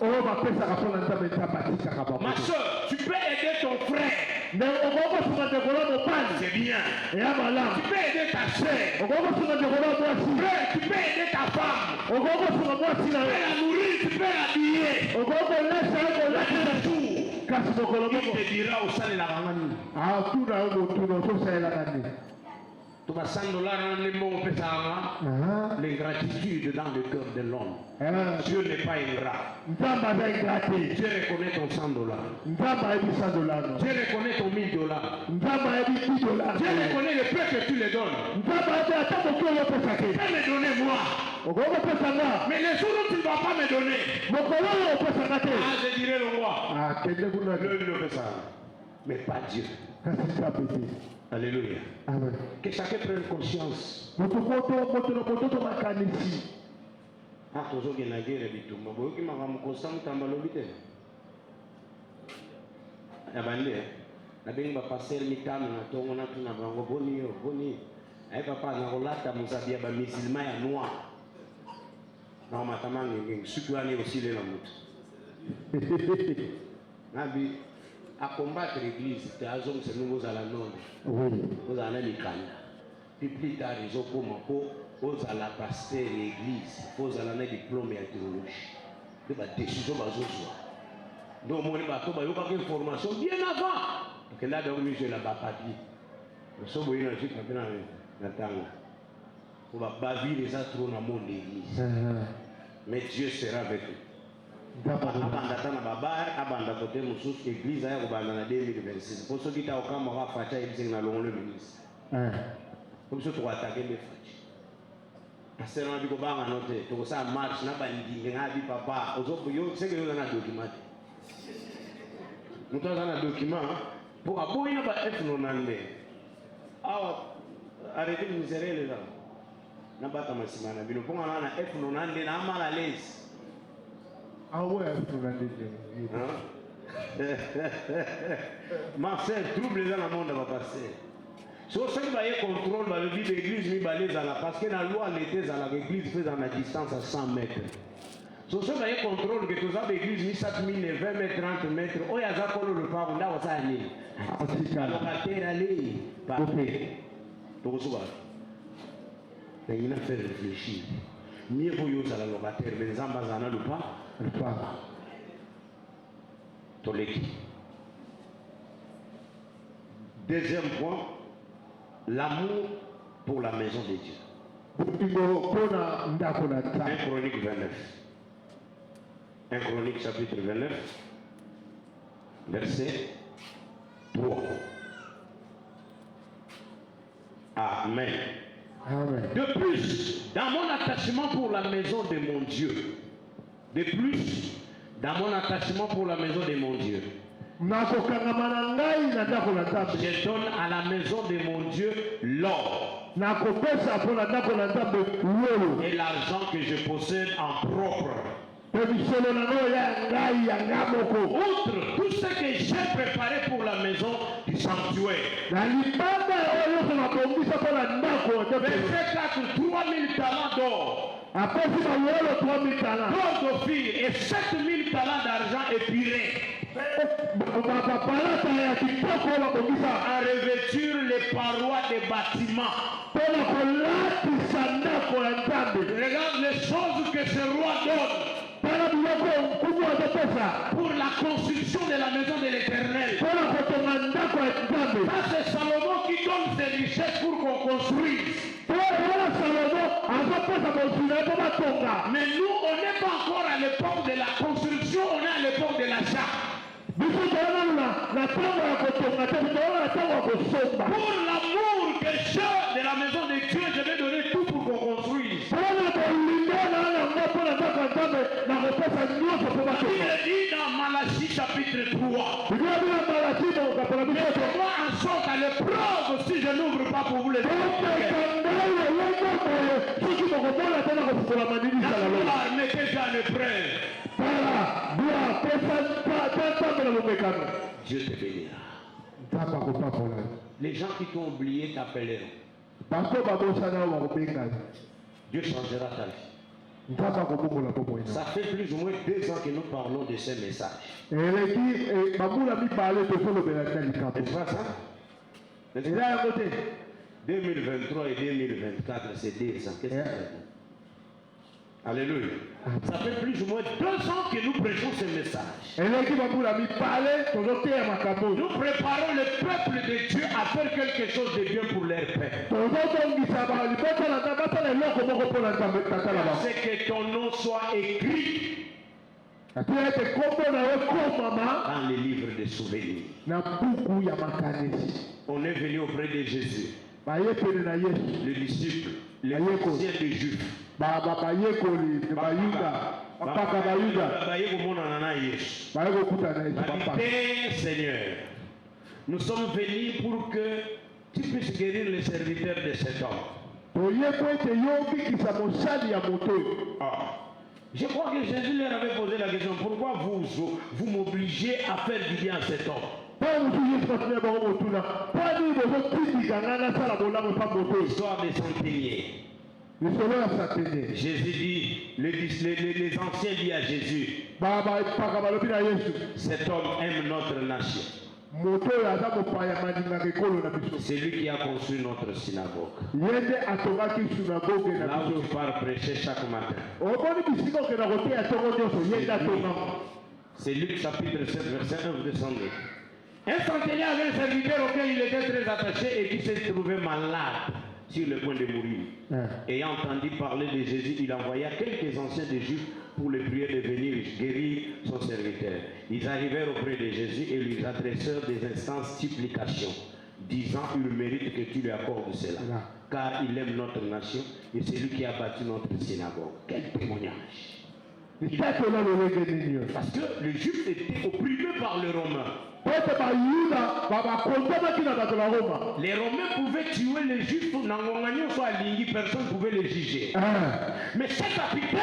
Ma soeur, tu peux aider ton frère. C'est bien. Tu peux aider ta soeur. Frère, tu peux aider ta femme. Tu peux la nourrir, tu peux l'habiller. Il te dira au salle la ramani. L'ingratitude dans le cœur de l'homme. Dieu n'est pas ingrat. Dieu reconnaît ton $100. Dieu reconnaît ton $1000. Dieu reconnaît le peu que tu le donnes. Tu peux me donner moi. Mais les jours où tu ne vas pas me donner, je dirai le roi. Mais pas Dieu. Alléluia. Amen. Que chacun prenne conscience. Ah, toujours qu'il y a une guerre, il y a un constant qui est en train de na bengi ba passer mitano na tongo na tuna bango boni ay papa na rolata musabia ba musulman ya noir na matamangi ngi sukuani aussi le na mutu nabi à combattre l'église, tu as besoin de nous à la nonne. Vous allez les canards. Puis plus tard, ils ont commencé aux à la pasteur l'église, aux à la diplôme et théologie. C'est la décision de la donc, on va faire une formation bien avant. Parce que là, dans le musée, là-bas, papier. Nous sommes dans le truc, on va bavir les autres dans le monde de l'église. Mais Dieu sera avec eux. Abanda na baba abanda côté mususu église ya kubanda na 2026 pour ceux qui ta okama wa facha ibisi na longo le ministre comme ça tu attaquer les fachi passer na biko banga note to sa marche na bandi ngabi papa ozo yo c'est que yo na document muto na document pour aboyi na ba F nonande awa arrêter misérable là na bata masimana bino ponga na F nonande na mala lezi Ah ouais, Marcel, trouble dans le monde va passer. Si vous avez un contrôle, vous avez dit l'église, parce que la loi l'était à l'église fait dans la distance à 100 mètres. Si vous avez un contrôle que vous avez l'église 7 000, 20 mètres, 30 mètres, vous avez un contrôle le pas, vous avez un année. Locataire, allez, parfait. Donc, vous avez il a fait réfléchir. Mieux vous avez un locataire, mais les ambassadeurs le pas. Le pas. Deuxième point, l'amour pour la maison de Dieu. 1 Chronique 29. 1 Chronique chapitre 29, verset 3. Amen. Amen. De plus, dans mon attachement pour la maison de mon Dieu, de plus, dans mon attachement pour la maison de mon Dieu, je donne à la maison de mon Dieu l'or et l'argent que je possède en propre. Outre tout ce que j'ai préparé pour la maison du sanctuaire. Verset 4, 3000 talents d'or. D'or d'Ophir et 7000 talents d'argent épuré. À revêtir les parois des bâtiments. Regarde les choses que ce roi donne pour la construction de la maison de l'Éternel. Ça c'est Salomon qui donne ses richesses pour qu'on construise. Mais nous, on n'est pas encore à l'époque de la construction, on est à l'époque de l'achat. Pour l'amour que j'ai de la maison de Dieu, je vais donner tout pour qu'on construise. Il est dit dans Malachie chapitre 3. Mettez-moi en sorte à l'épreuve si je n'ouvre pas pour vous les donner. Mettez-vous à l'épreuve. Dieu te bénira. Les gens qui t'ont oublié t'appelleront. Dieu changera ta vie. Ça fait plus ou moins 2 ans que nous parlons de ces messages. Et tu vois ça? 2023 et 2024, c'est 2 ans. Qu'est-ce que ça veut dire? Alléluia. Ça fait plus ou moins 2 ans que nous prêchons ce message. Nous préparons le peuple de Dieu à faire quelque chose de bien pour leur père. C'est que ton nom soit écrit dans les livres de souvenirs. On est venu auprès de Jésus, le disciple, les anciens des Juifs. Seigneur, nous sommes venus pour que tu puisses guérir les serviteurs de cet homme. Je crois que Jésus leur avait posé la question, pourquoi vous m'obligez à faire du bien à cet homme? Histoire de centenier. Jésus dit, les anciens disent à Jésus, cet homme aime notre nation. C'est lui qui a construit notre synagogue. Là où tu pars prêcher chaque matin. C'est Luc chapitre 7, verset 1, 202. Un centenier avait un serviteur auquel il était très attaché et qui s'est trouvé malade sur le point de mourir. Ayant entendu parler de Jésus, il envoya quelques anciens des Juifs pour le prier de venir guérir son serviteur. Ils arrivèrent auprès de Jésus et lui adressèrent des instances supplications, disant il mérite que tu lui accordes cela, car il aime notre nation et c'est lui qui a bâti notre synagogue. Quel témoignage! Parce que les Juifs étaient opprimés par les Romains. Les Romains pouvaient tuer les Juifs, personne ne pouvait les juger. Mais cet capitaine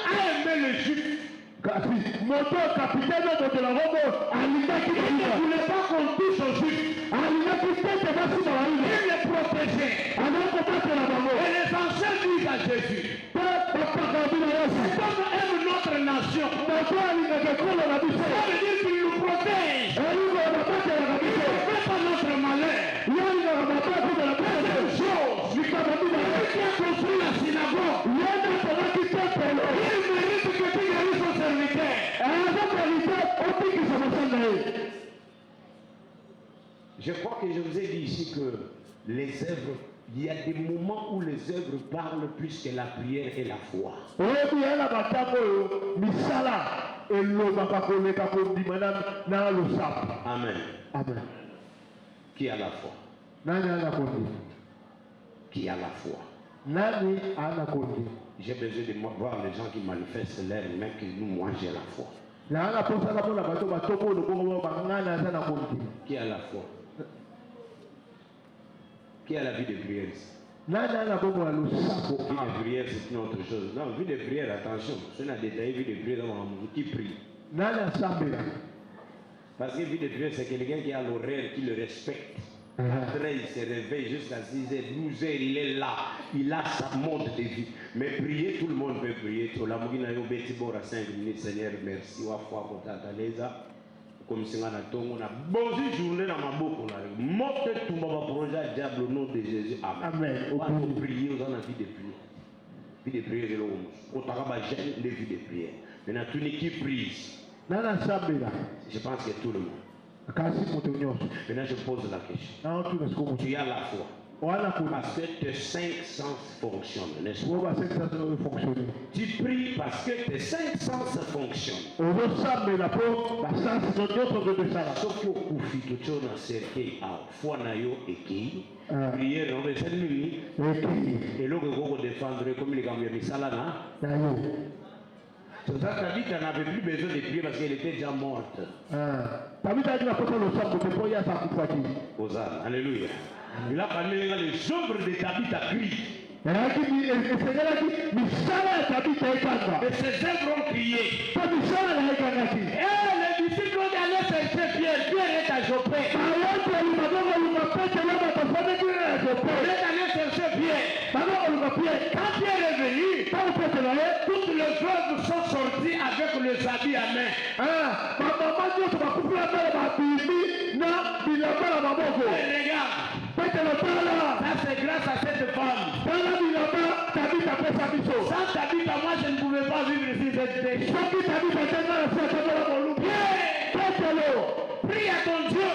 a aimé les Juifs. Kasi moto capitaine de la Robo alingaki Il ne voulait pas qu'on touche au juif. alingaki tete basi na Il baile les protégeait. anakobatela bango Et les anciens disent à Jésus, mpe bapakabi na yesu comme aime notre nation, moto alingaka ekolo na biso ça veut dire qu'il nous protège. elingo babatelaka Il biso ne fait pas notre malheur. ye alingaka babatelaka biso Deuxième chose, likambo celui bibale qui a construit la synagogue, ye nde atonaki tempelo il mérite que tu guérisses son serviteur. aza perite otikisa mosanda ye. Je crois que je vous ai dit ici que les œuvres, il y a des moments où les œuvres parlent plus que la prière et la foi. oyebi ye na batango oyo misala elobaka koleka kondima na losapo. Amen. Amen. Qui a la foi? Nani ana kondima? Qui a la foi? Nani ana kondima? J'ai besoin de voir les gens qui manifestent leur main que moi j'ai la foi. Na ana posaka mpona bato batombo lokoko bangana aza na kondima. Qui a la foi? Qui a la vie de prière ici? Nani ana bongo na losapo? Vie de prière, c'est une autre chose. Non, vie de prière, attention. Ce n'est pas détaillé, vie de prière dans mon monde qui prie. Nani asambela? Parce que vie de prière, c'est quelqu'un qui a l'horaire, qui le respecte. Après, il se réveille jusqu'à 6h, 12h, il est là. Il a sa mode de vie. Mais prier, tout le monde peut prier. La mougina yo beti bora 5 minutes, Seigneur, merci. Wa foi pour tataleza. Comme si on a tongo na bonne journée dans ma boucle. Mote tout mon projet diable au nom de Jésus. Amen. Amen. On va prier aux gens vie de prière. Vie de prière de l'homme. On t'aura gêné de vie de prière. Maintenant, tout le monde qui prie. Nani asambela? Je pense que tout le monde. Kasi moto nyonso. Maintenant, je pose la question. Na otuna siko moto. Tu as la foi. Wana kondima. Parce que tes 5 sens fonctionnent, n'est-ce pas? Oyo basekisasa oyo fonctionne. Tu pries parce que tes 5 sens fonctionnent. ozosambela mpo basansi nyonso ozobesala. Soki okufi totyo na cercueil awa foi na yo ekei Ah. priere nango esali nini ekei eloko ekokodefendre komi likambo ya misala na yo. Tabitha n'avait plus besoin de prier parce qu'elle était déjà morte. Tabitha alaki na posa losambo te mpo ye asa akufaki. Hosanna, alléluia. Il a parlé les ombres de Tabitha crient. esengelaki misala ya Tabitha ekanga. Et ces œuvres ont crié. mpo misala na ekangaki. Les disciples ont allé chercher Pierre. Pierre est à Joppé. bayoteli bazongoluka petelo batofoneki na Jope. On est allé chercher Pierre. bazongoluka Pierre. Quand Pierre est venu, ntango petelo ye toutes les veuves sont sorties avec les habits à main. bamama nyonso bakufula mbele babimi na bilamba na maboko. Regarde, petelo tala ça c'est grâce à cette femme. tala bilamba Tabitha apesa biso. Sans Tabitha, moi je ne pouvais pas vivre ici cette déchet. soki Tabitha te nga na se atombola molubu. petelo Prie à ton Dieu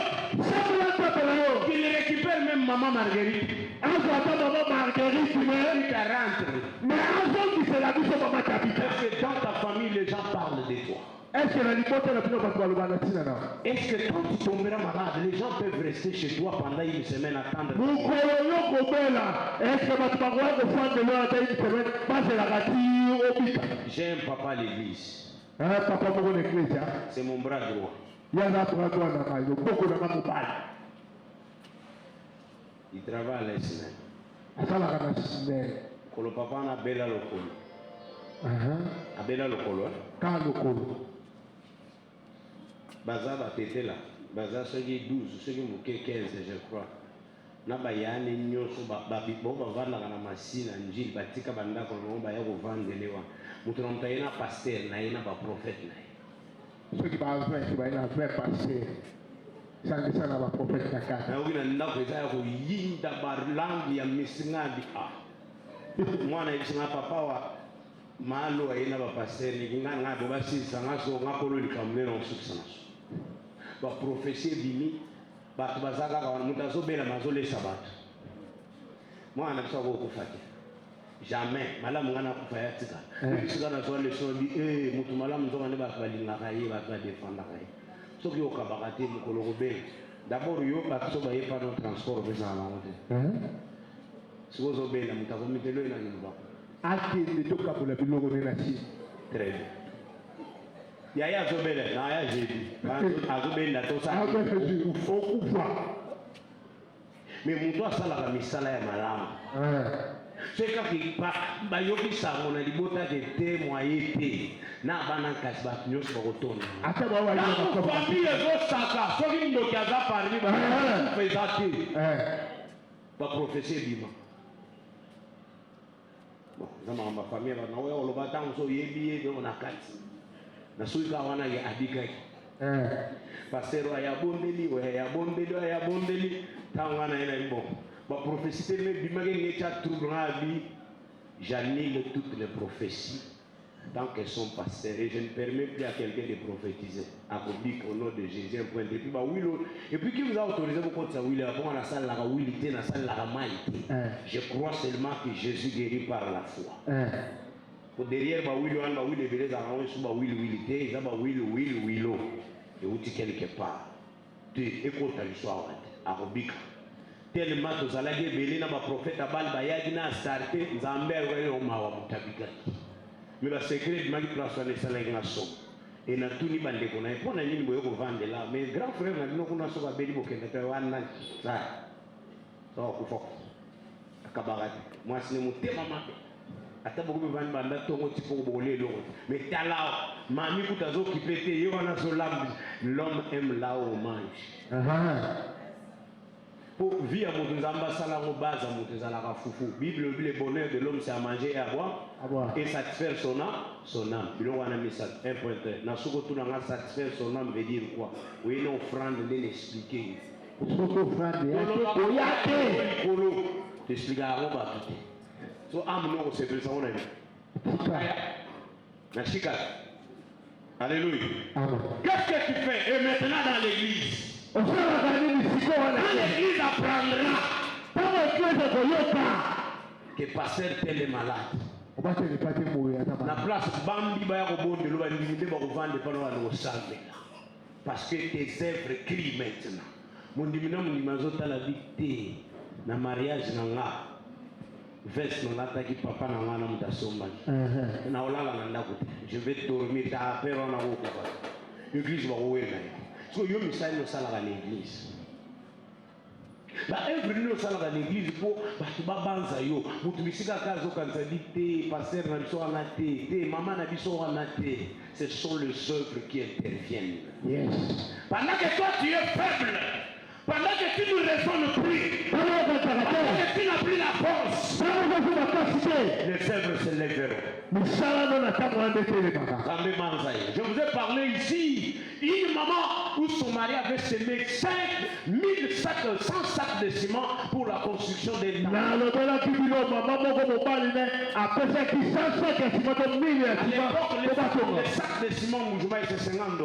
sambela nzambe na yo. qu'il récupère même maman Marguerite. azwa ata mama Marguerite me Il te rentre. mais azongisela biso mama Tabitha. Parce que dans ta famille, les gens parlent de toi. est-ce que na libota na bino bato baloba na ntina na Est-ce que quand tu tomberas malade, les gens peuvent rester chez toi pendant une semaine attendre? mokolo yokobela est-ce que bato bakoya kofandela ata une semaine bazelaka ti obika. J'ai un papa à l'église. papa moko na eglise C'est mon bras droit. ye aza bradroit na ngai loboko na nga mobali Il travaille à l'Esnain. asalaka na sinere Quand le papa a bela lokolo. A bela lokolo. ka lokolo Baza batete là. Baza soki 12, soki moke 15, je crois. Na bayane nyonso babibo bavandaka na masina njili batika bandako na bango baya kovandele wana. Moto na moto aye na paster na ye na baprofete na ye. soki bavin baye na vin paster sangisa na baprofete na kati. nayoki na ndako eza ya koyinda balangi ya misingadi mwana yebisinga papa wa malo aye na bapaster niki nga nga bo basilisa nga so nga kolo likambo nde na kosukisa na so baprofesi ebimi bato baza kaka wana moto azobelama azolesa bato mwana na biso akokufa te jamais malamu nga nakufa ya tika sika nazwa leson bi moto malamu nzonga nde bato balingaka ye bato badefendaka ye soki okabaka te mokolo kobela d'abord yo bato so baye pano transport opesaka bango te sikoy ozobela moto akomitelo ye na lobako akende tokabola biloko nde na ti très bien yaya azobela na ya jebi azobenda tosala okufa mais moto asalaka misala ya malamu C'est quand il parle, il y a qui ça, on a dit, bon, t'as des témoignages, n'a pas d'un casse bat, nous sommes retournés. Attends, on va aller dans la famille, les autres sacs, ceux qui nous ont parlé, on fait ça. Va prophétie bima. Bon, dans ma famille, on va attendre, on y est bien, on a quatre. Na suika wana ya adika. Pasero ya bondeli, ya bondeli, tangana ina bon. Ba prophétie me bima ngecha trouble abi, j'annule toutes les prophéties tant qu'elles sont passées et je ne permets plus à quelqu'un de prophétiser. À Kobik au nom de Jésus, un point de vue. Et puis qui vous a autorisé pour contre ça, oui, bon, la salle la wilité, la salle la maïté. Je crois seulement que Jésus guérit par la foi. Pour derrière, bah oui, les bébés arrangent sous bah oui, wilité, ils ont bah oui, et où tu quelque part. Tu écoutes l'histoire à Kobik. Tellement que ça l'a dit, belé na ba prophète abal ba yagina starté, Zambé ouais on m'a mutabika. Mais le secret de Magie Place est ça la somme. Et na tout ni bande qu'on a pour na ni boyo ko vendre là, mais grand frère na no kuna so ba beli bokenda ka wana ça. Ça ko fo. Akabarati. Moi c'est mon thème maman. Ata beaucoup vendre banda tongo tipo bolé lo. Mais tala mami kutazo qui pété yo wana so l'homme aime là où mange. Pour vivre à Moutounsamba, Salango base à Moutounsala Foufou. Bible, le bonheur de l'homme, c'est à manger et à boire. Et satisfaire son âme. Il y a un message, un pointeur. Nasuko Tunanga, satisfaire son âme veut dire quoi? Oui, une offrande de l'expliquer. T'expliques à Roba tout. So, âme non, c'est plus ça, on a dit. Merci, alléluia. Qu'est-ce que tu fais? Et maintenant dans l'église? Quand l'église apprendra que pasteur tel est malade. La place Bambi va rebondir, le va vendre pendant le samedi. Parce que tes œuvres crient maintenant. Mon diminant, mon dimanche, la vie, na mariage, na veste, na l'attaque, papa, na wana, na somba. Na olala, na je vais dormir, ta père, on a beaucoup. L'église va rouler. So yo misali no sala dans l'église. Ba every no sala dans l'église pour batu babanza yo. Mutu bisika kazo kanza dicté, pasteur na biso ana té, maman na biso ana té. Ce sont les œuvres qui interviennent. Yes. Pendant que toi tu es faible, pendant que tu ne raisonnes plus, pendant que tu n'as plus la force, les œuvres se lèveront. Je vous ai parlé ici, une maman où son mari avait semé 100 sacs de ciment pour la construction des temps. À l'époque, les sacs de ciment, c'est 50 $.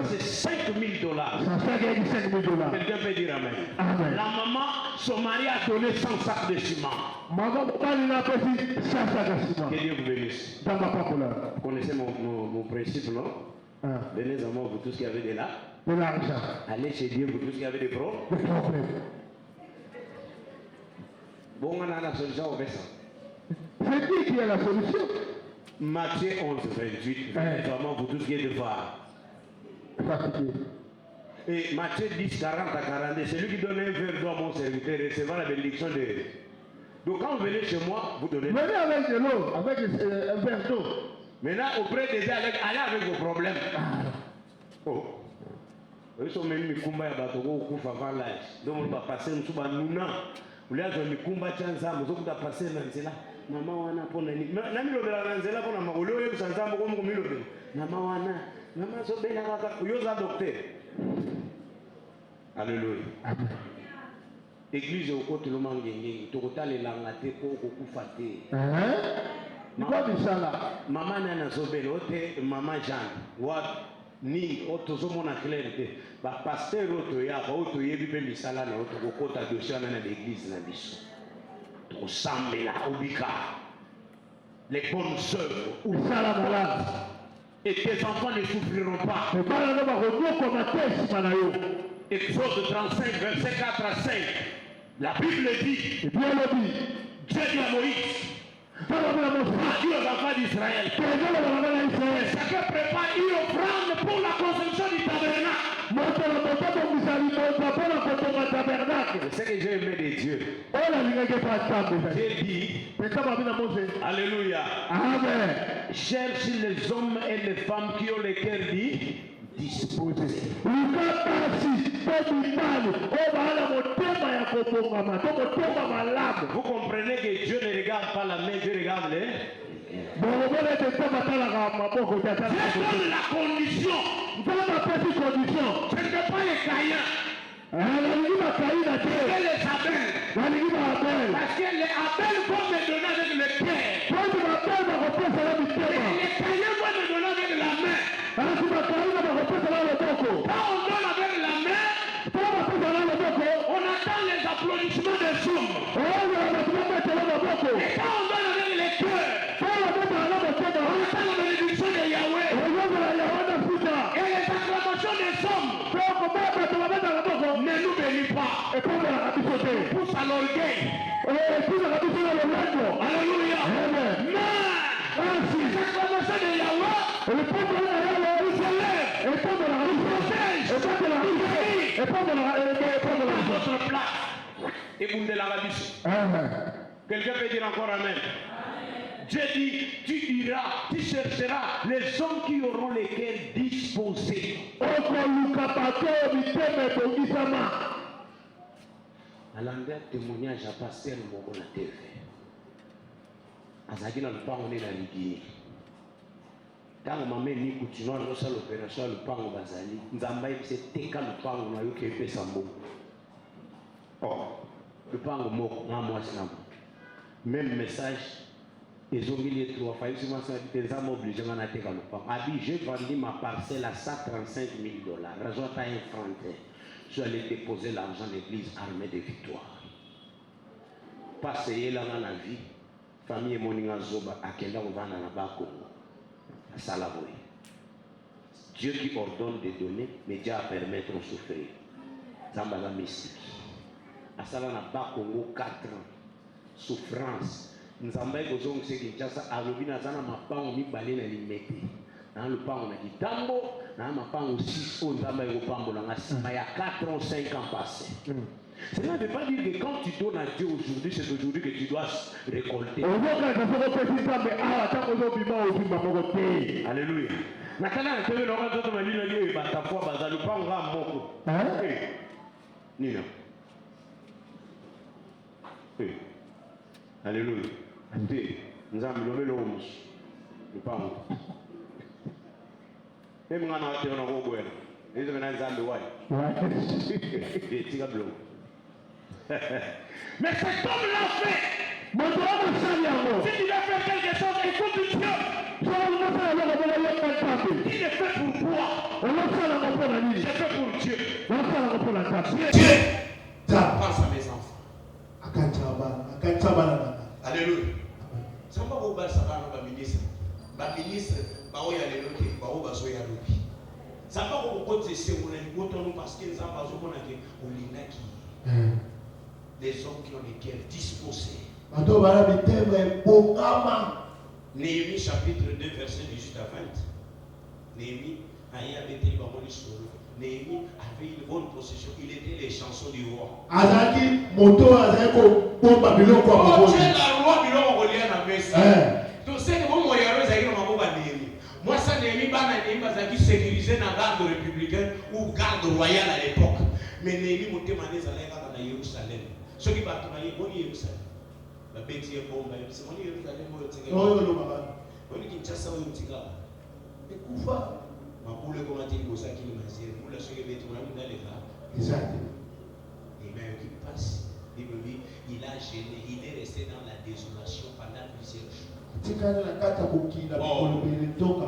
C'est 5 000 $. Quelqu'un peut dire amen. La maman, son mari a donné 100 sacs de ciment. Que Dieu vous bénisse. Vous connaissez mon principe, non? Venez à moi, vous tous qui avez de là. Allez chez Dieu, vous tous qui avez des problèmes. Bon, on a la solution, on fait ça. C'est qui qui a la solution? Matthieu 11, 28. Vraiment, vous tous qui êtes de voir. Et Matthieu 10, 40 à 42, celui qui donne un verre d'eau à mon serviteur recevra la bénédiction de. Donc quand vous venez chez moi, vous donnez. Venez avec de l'eau, avec un verre d'eau. Maintenant, auprès des allez avec vos problèmes. Oh. Ils sont même Mikumba et Batogo ou Kufa l'âge. Donc on va passer un souba nouna. Vous l'avez dit Mikumba Chanza, vous avez passé Nanzela. Maman wana pona ni. Nami lo bela Nanzela pona magolo yo sanza mo ko mi lo bela. Maman wana, maman so bela kaka yo za docteur. Alléluia. Amen. Église au côté le mangenge, tokota le langate ko ko kufate. Quoi de ça là? Maman nana so bela ote maman Jean. What ni otozomona clarté. Ba pasteur oto ya ba oto yebi pe misala na oto ko kota dossier na l'église na biso. Ressemble la Obika, les bonnes œuvres, et tes enfants ne souffriront pas. Exode 35, verset 4 à 5. La Bible dit, Dieu dit à Moïse, Dieu aux enfants d'Israël, chacun prépare une offrande pour la construction du tabernacle. C'est ce que j'ai aimé de Dieu. J'ai dit, alléluia. Amen. Cherche les hommes et les femmes qui ont le cœur disposé. Vous comprenez que Dieu ne regarde pas la main, Dieu regarde les... Dieu donne la condition. Ce n'est pas les Caïns. C'est les Abel. Parce que les Abel vont me donner avec le cœur. Les Caïns vont me donner avec la main. Quand on donne avec la main, on attend les applaudissements des hommes. Et quand on donne avec le cœur, on attend la bénédiction de Yahweh. Et les acclamations des hommes ne nous bénissent pas. Pousse à l'orgueil. Alléluia. Mais les acclamations de Yahweh, il s'élève, il protège, il guérit votre place. Et vous de l'Arabie. Quelqu'un peut dire encore Amen. Dieu dit, tu iras, tu chercheras les hommes qui auront les cœurs disposés. Alanda témoignage à pasteur Moko na TV. Azaki na lupango ne na ligi. Tango mame ni kutinwa no sa l'opération à lupango bazali. Nzamba yebise teka lupango na yoke pesa mbongo. Oh, lupango moko na mwasi na. Même message. Ils ont mis les trois fois. Ils ont obligé à attaquer le pan. J'ai vendu ma parcelle à 135 000 $. Raison à un franc. Je suis allé déposer l'argent à l'église armée de victoire. Passer là dans la vie. Famille et moninga zoba à quel on va dans la bas Congo. À Salavoy. Dieu qui ordonne de donner, mais Dieu a permettre de souffrir. Zambala mystique. À Salana bas Congo 4 ans. Souffrance. Nzambe kozonga Kinshasa alobi nazana mapango mibale na limete na lupango na kitambo na mapango 6 o nzambe ekopambola na sima ya 4 ans 5 ans passés. Cela ne veut pas dire que quand tu donnes à Dieu aujourd'hui, c'est aujourd'hui que tu dois récolter. Alléluia. Nakana ntewe loka toto malina liyo batafwa baza lupango nga moko. Nina. Alléluia. Nzambe lobelo omusu lupango même ngana ate ona kobwela izo mena nzambe wayi tika blo mais cet homme l'a fait si tu veux faire quelque chose écoute Dieu il est fait pour toi c'est fait pour Dieu Dieu pense à mes enfants alléluia. Samba ko ba sabana ba ministre ba o ya lelo ke ba o ba so ya lobi. Samba ko ko tse mo na ngoto no parce que Samba zo mona ke olinaki. Les hommes qui ont les cœurs disposés. Mato ba la bitembe bokama. Néhémie chapitre 2 verset 18 à 20. Néhémie aya bete ba mo lisolo. Néhémie avait une bonne possession, il était les chansons du roi. Azaki moto azako bomba biloko kwa maboko. C'est la roi biloko kolia na mesa. Donc c'est que bon moyaro ezaki na maboko ba Néhémie. Moi ça Néhémie bana Néhémie bazaki sécurisé na garde républicaine ou garde royale à l'époque. Mais Néhémie motema nezalaka na Yerusalem. Soki bato na yeboni Yerusalem. Ba beti ye bomba c'est moni Yerusalem mo yotsenge. Oh lo baba. Oni Kinshasa oyo tika. Ekufa. Mapule comme dit Bosa qui m'a dit, pour la soirée de tournage dans les cas. Exact. Et bien, il passe, il me dit, il a gêné, il est resté dans la désolation pendant plusieurs jours.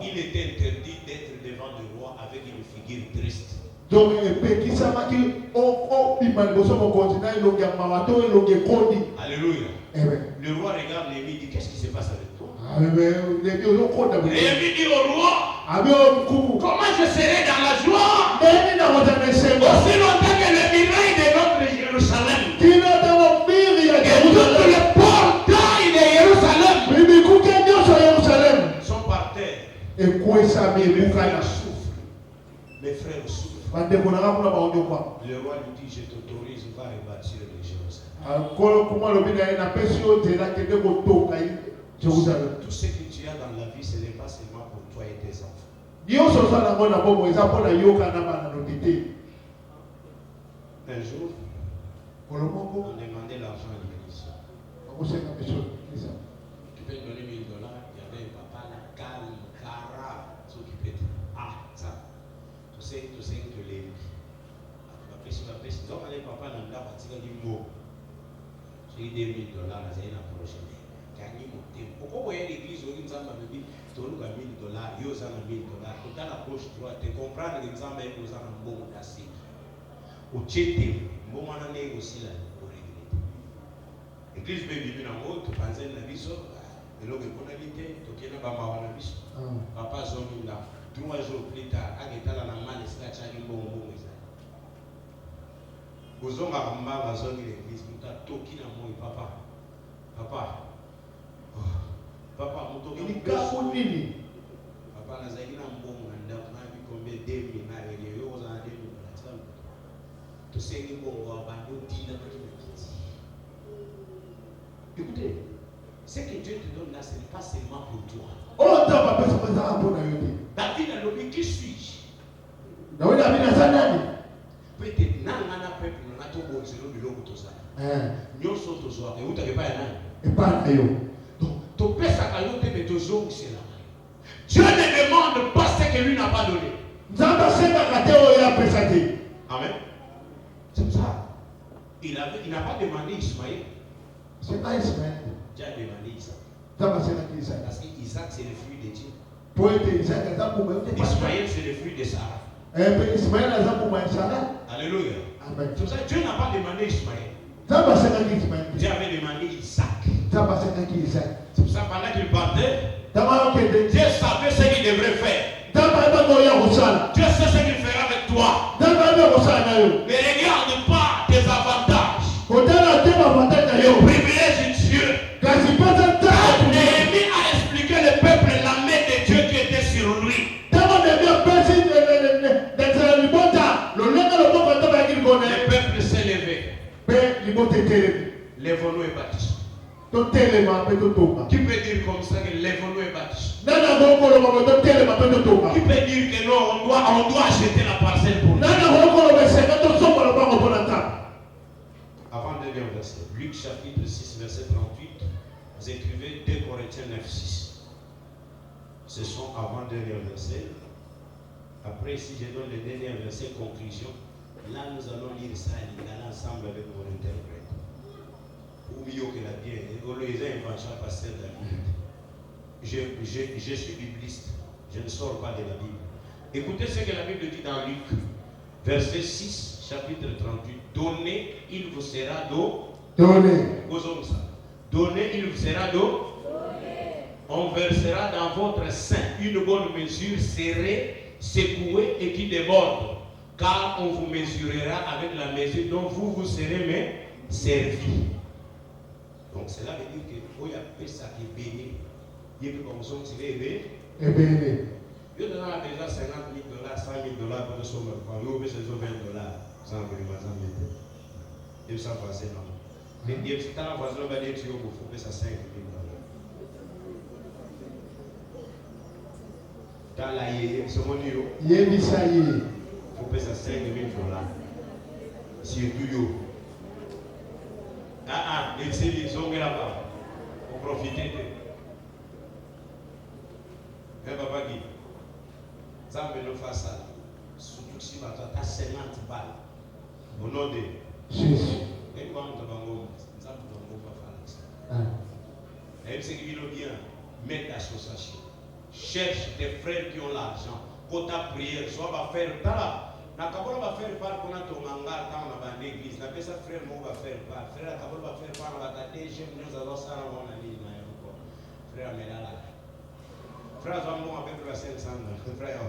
Il était interdit d'être devant le roi avec une figure triste. Donc, alléluia. Le roi regarde Néhémie et dit, qu'est-ce qui se passe avec toi? Néhémie dit au roi, comment je serai dans la joie aussi longtemps que le mirail de notre Jérusalem et toutes les portails de Jérusalem sont par terre. Mes frères souffrent. Le roi lui dit, je t'autorise, va rebâtir les Jérusalem. Tout ce que tu as dans la vie, ce n'est pas seulement pour toi et tes enfants. Un jour, on demandait l'argent à l'église. Tu peux donner $1000. Il y avait un papa là, calme, cara, s'occuper de ça. Tu sais que les. Après, si tu as un papa dans la partie du mot, j'ai $2000, j'ai une approche. Pourquoi vous voyez l'église, vous avez $1000, il y a $1000, quand la gauche droite, tu comprends l'exemple avec vous en bon assez. Au Tchété, bon, on en est aussi là, pour régler. L'église peut vivre dans l'autre, tu penses à la vie, et l'autre est pour la vie, tu es là, papa, zone là, 3 jours plus tard, à l'état là, la main, c'est là, tu as un bon. Vous avez un zone de l'église, vous avez toqué dans mon papa. Papa, mon toqué. Papa, la zaïna, bon, on a vu combien $2000, tu sais que bon, on va dire écoutez, ce que Dieu te donne là, ce n'est pas seulement pour toi. David a dit, qui suis-je? Peut-être, nana peuple, on a tout bon, c'est le bureau pour ça. Nous sommes tous soirs, et vous n'avez pas un an. Donc, ton père s'accalote, mais toujours, c'est là. Dieu ne demande pas ce que lui n'a pas donné. Amen. C'est pour ça. Il n'a pas demandé Ismaël. C'est pas Ismaël. Dieu a demandé Isaac. Parce que Isaac, c'est le fruit de Dieu. Ismaël, c'est le fruit de Sarah. Alléluia. Amen. C'est pour ça que Dieu n'a pas demandé Ismaël. Dieu avait demandé Isaac. C'est pour ça que pendant qu'il partait, Dieu savait ce qu'il devrait faire. Dieu sait ce qu'il fera avec toi. Ne regarde pas tes avantages. Le privilège de Dieu. Néhémie a expliqué le peuple la main de Dieu qui était sur lui. Le peuple s'est levé. Lève-nous et bâtissons. Qui peut dire comme ça que lève-nous et bâtissons? Qui peut dire que non, on doit acheter la parcelle pour nous? Avant de lire le verset, Luc chapitre 6, verset 38, vous écrivez 2 Corinthiens 9, 6. Ce sont avant-derniers versets. Après, si je donne les derniers versets, conclusion, là nous allons lire ça ensemble avec mon interprète. Ou mieux que la bien, les inventions pasteur de la Bible. Je suis bibliste, je ne sors pas de la Bible. Écoutez ce que la Bible dit dans Luc, verset 6, chapitre 38. Donnez, il vous sera donné. Donnez, il vous sera donné. On versera dans votre sein une bonne mesure serrée, secouée et qui déborde. Car on vous mesurera avec la mesure dont vous serez servi. Donc cela veut dire que vous avez ça qui est béni. Il y a comme ça, c'est béni. Il y a déjà $50,000, $100,000 pour le sommet. Il y a $20, sans que les voisins mettent. Il y a ça passer non. Mais il y a un voisin qui va dire que vous faut payer ça $5,000. Dans la yéyé, c'est mon niveau. Il faut payer ça $5,000. Surtout yo. Ils sont là-bas. Pour profiter de. Mais papa dit, ça me le fait ça. Surtout si tu as 50 balles. Au nom de Jésus. Et quand on va ça ne pas faire. Et c'est qu'il veut bien mettre l'association. Cherche des frères qui ont l'argent. Quand ta prière, soit va faire là. Nakabolo va faire part qu'on a ton manga dans l'église. La personne frère moi va faire part. Frère Nakabolo va faire part. On va tâter. Nous allons ça dans mon ami. Frère Melala. Frère Zambo avec la 500. Frère.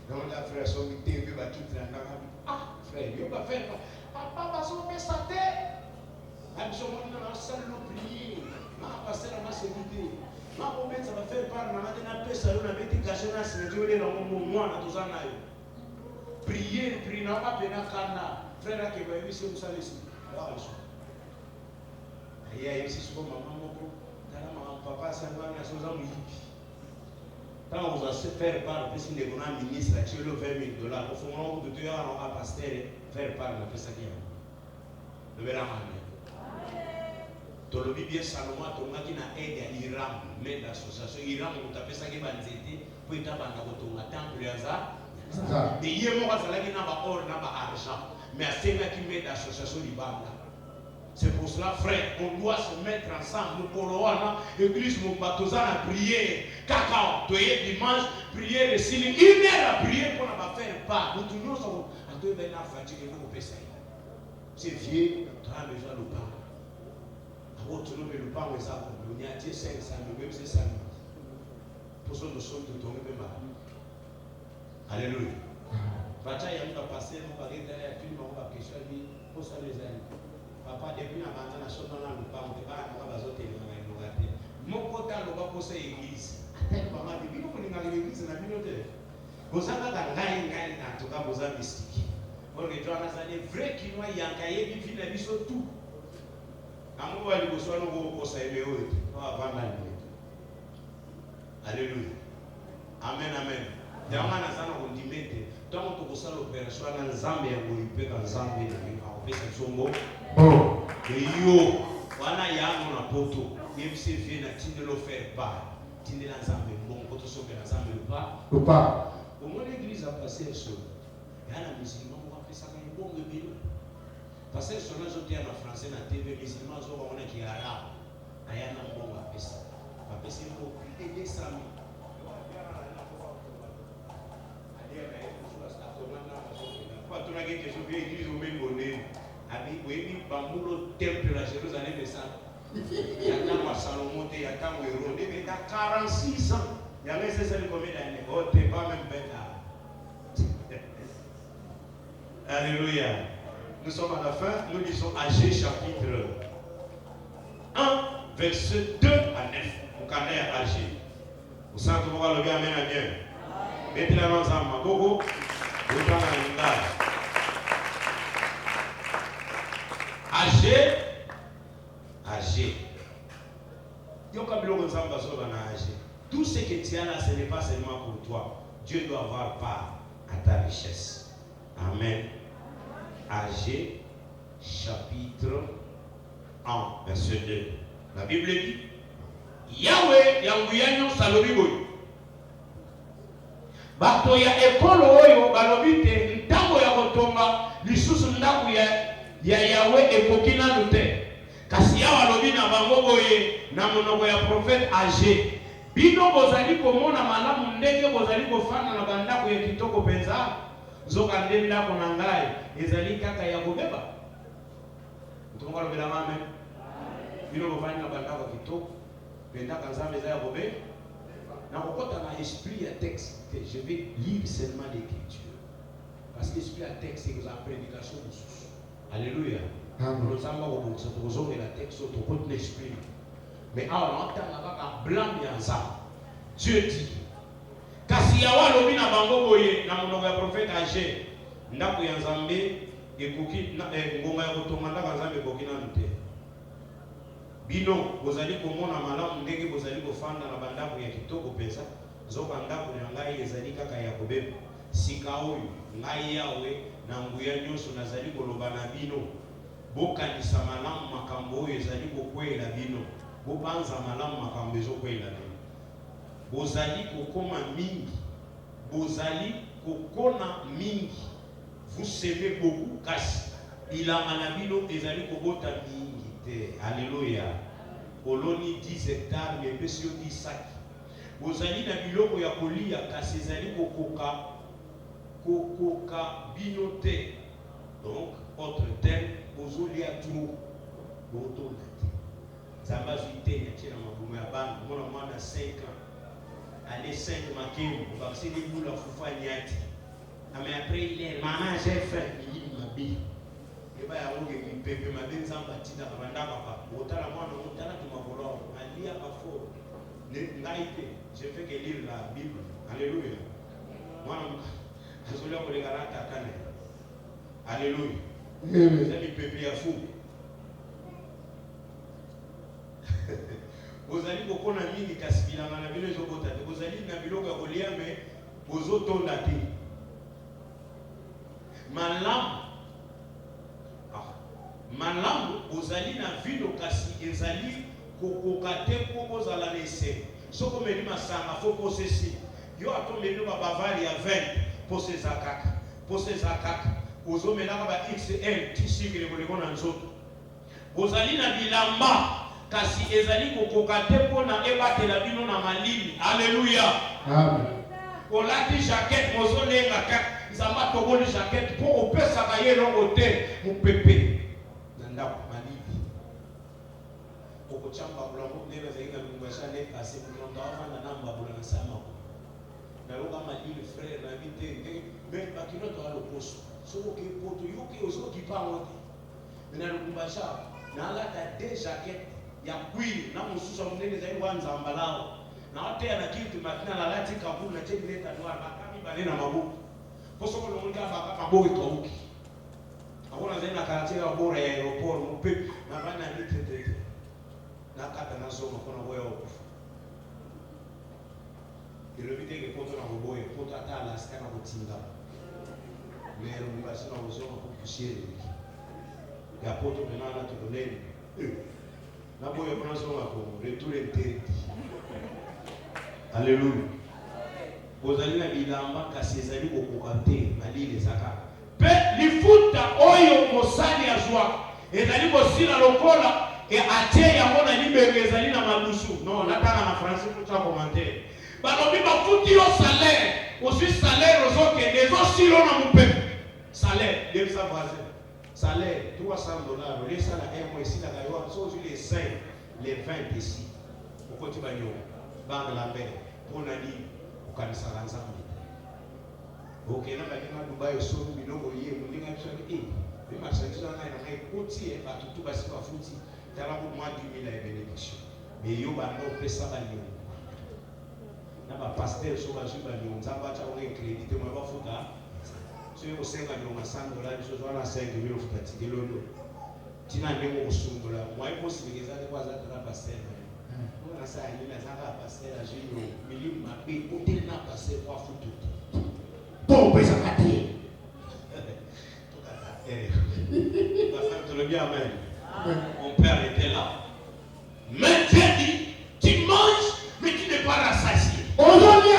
Donc la frère son TV va tout faire. Frère, il va faire part. Papa va sauver sa tête. Absolument dans la salle de prier. Ma passer dans ma sécurité. Ma moment ça va faire part. Ma matin à ça on a été caché dans ce que dans mon moi dans tout ça. prière, prière, n'a pas pena kana. Frère qui va émisser vous savez ici. Il y a ici souvent maman moko, maman papa ça va na soza muyibi. Quand vous allez faire part de ce que vous avez ministre, tu le $20,000. Au fond, de 2 heures, on va passer faire part de ce qui est. Le verra le bien Salomon, tu as aidé à l'Iram, mais l'association Iram, on a fait ça qui va nous aider pour être dans le temple de Hazard. Et hier, moi, ça n'a pas or, n'a pas argent, mais à ce qui met l'association Liban. C'est pour cela, frère, on doit se mettre ensemble. Nous pourrons, l'église, nous battons à prier. Cacao, tu es dimanche, prier, le signe, 1 heure à prier pour ne pas faire pas. Nous tournons sur un peu de fatigué, nous pouvons ça. C'est vieux, tu as besoin de pain. Avant tout, nous le pain, ça, nous y a 500, nous même c'est 500. Pour ça, nous sommes tout tombés même mal. Alléluia. Papa, il y a un passé, on va regarder la film, on va question, pour ça les amis. Papa, depuis la matin, on a sauté dans le pain, on ne va pas sauter dans le pain. Mon côté, on va poser l'église. Maman dit, vous avez l'église, on a vu l'autre. Vous avez en tout cas, vous avez mystique. On est dans les vrais qui ont un cahier qui finit la vie sur tout. Amour, il faut soit nous pour ça et le Alléluia. Amen, amen. D'ailleurs, on dit, mettez. Tant que vous savez l'opération, on a un Zambie, on peut un Zambie, on peut un Zombo. Et yo, wana yango na poto, yebise vie na tinde lo faire pas. Tinde na Zambie, bon poto so na Zambie pas. Ou pas. Au moins l'église a passé sur. Yana musulman on va faire ça comme bon bébé. Passer sur la zoté en français na TV musulman zo ba on qui arabe. Ayana bon va faire ça. Va faire ça pour aider ça. Quand on a quelque chose bien église au même bonnet. Avec oui, Bambulo temple à Jérusalem et ça. Il y a tant de Salomon, il y a tant de Hérode, mais il y a 46 ans. Il y a laissé ça combien d'années? Oh, t'es pas même bête là. Alléluia. Nous sommes à la fin, nous lisons Agé chapitre 1, verset 2 à 9. Vous connaissez Agé. Vous sentez que vous allez bien, amen, amen. Mettez-la dans un magogo. Vous prenez un langage. Agé. Tout ce que tu as là, ce n'est pas seulement pour toi. Dieu doit avoir part à ta richesse. Amen. Agé, chapitre 1, verset 2. La Bible dit Yahweh, Yanguyanyo Salobiboy. Bato ya ekolo oyo balobite ntango ya kotonga lisusu ndaku ya Yahweh ekoki nanu te. Kasi yawa lobi na bango boye na monoko ya prophète Agé. Bino bozali komona malamu ndenge bozali kofana na bandako ya kitoko penza. Zoka nde ndako na ngai ezali kaka ya kobeba. Utonga lobela amen. Bino bofani na bandako ya kitoko penda kanzambe za ya kobeba. Dans le esprit à texte, je vais lire seulement l'écriture. Parce que l'esprit à texte, c'est la prédication de Jésus. Alléluia. Nous avons la texte sur ton esprit. Mais alors, on entend blanc et ensemble. Dieu dit kasi yawa lobi na bango boye na monoko ya prophète Agé ndako ya Nzambe ekoki ngonga ya kotonga ndako ya Nzambe ekoki nanu te. Bino bozali komona malamu ndenge bozali kofanda na bandako ya kitoko pesa zoka ndako ya ngai ezali kaka ya kobeba sika oyo ngai yawe na nguya nyonso nazali koloba na bino bokanisa malamu makambo oyo ezali kokwela bino bobanza malamu makambo ezokwela bino bozali kokoma mingi bozali kokona mingi vous semez beaucoup kasi bilanga na bino ezali kobota mingi. Alléluia. Koloni 10 hectares, mais monsieur 10 sacs. Vous allez dans biloko ya kolia kasi ezali kokoka binote. Donc autre terme, bozoli a tout botonate. Zamba zuite ya tena mabumu ya bana, mwana 5 ans. Allez 5 makemu, vacciner vous la fufa nyati. Mais après il est maman j'ai fait il m'a dit eba ya ngoge mipepe mabenza mbatida kabanda papa otala mwana otala tumakolo alia bafo ne ngaite je fais que lire la Bible. Alléluia. Mwana Je suis là pour les garants à Canet. Alléluia. Vous avez peuplé à fou. Vous allez beaucoup en ami qui casse bien dans la ville de Zobota. Vous allez dans la ville de Golia, mais vous autres n'avez Malam, vous allez dans la ville de Kassi, vous allez kokokate pour vous allez laisser. Ce que vous me dites, il faut posséder. Yo a tombé dans la Bavaria 20 pour ces zakak. Pour ces zakak. Vous avez là XL, tissu que vous voulez dans autres. Vous allez dans Bilamba. Kasi ezali kokokate pona ebatela bino na malili. Alléluia. Amen. Olati jaquette mozolenga kaka nzamba toboni jaquette pour opesa ka ye longo te mupepe. Nanda malili. Oko chamba bulango ndebe zaika lumbasha ne kasi munondo avana namba bulana sama. Na loka malili frère na vite mais bakino to alo poso. Soko ke poto yoki ozo kipango. Na lumbasha na lata de jaquette ya kwili na mususa munene zaidi wanza ambalao na wote ana kitu matina la lati kabulu na cheki leta noir bakami banena mabuku poso ko longa baka maboki kauki akona zaidi na karatera bora ya aeroport mupe na bana litete na kata na soma kona boya okufa ile bitenge poto na boya poto atala sikana kutinga lero mbasina uzoma kukushiri ya poto menana tudoneni na boya kuna soma ko retour interdit. Alléluia. Bozali na bilamba kasi ezali kokokate malile zaka. Pe lifuta oyo mosali azwa ezali kosila lokola e atie yango na libenge ezali na malusu. Non, nataka na français pour ça commenter. Balobi bafuti yo salaire, aussi salaire ozoke dezo silo na mupepe. Salaire, de sa voisin. Salaire, $300. Les salaires, un mois ici, la gaillon, sont les 5, les 20 ici. Au côté bagnon, banque la paix, pour nani, au canisa l'ensemble. Ok, na bagnon, Dubaï, au sol, binogo, yé, mon dingue, les marchandises, on a un côté, et pas tout basi, pas fouti, t'as là pour moi 10 000 à bénédiction. Mais yo, bah, non, fait ça, bagnon. Na ba pasteur, so ba juba bagnon, ça va, t'as un crédit, moi, va fouta. Si vous avez $100, vous avez 5 000 de l'eau. Tu n'as pas de sous là. Moi, je pense que vous avez un pasteur. Vous avez un pasteur à Gino. Mais il m'a dit, vous avez un pasteur pour foutre. Bon, vous avez un pasteur. Bien, amen. Mon père était là. Mais Dieu dit, tu manges, mais tu n'es pas rassasié. Aujourd'hui,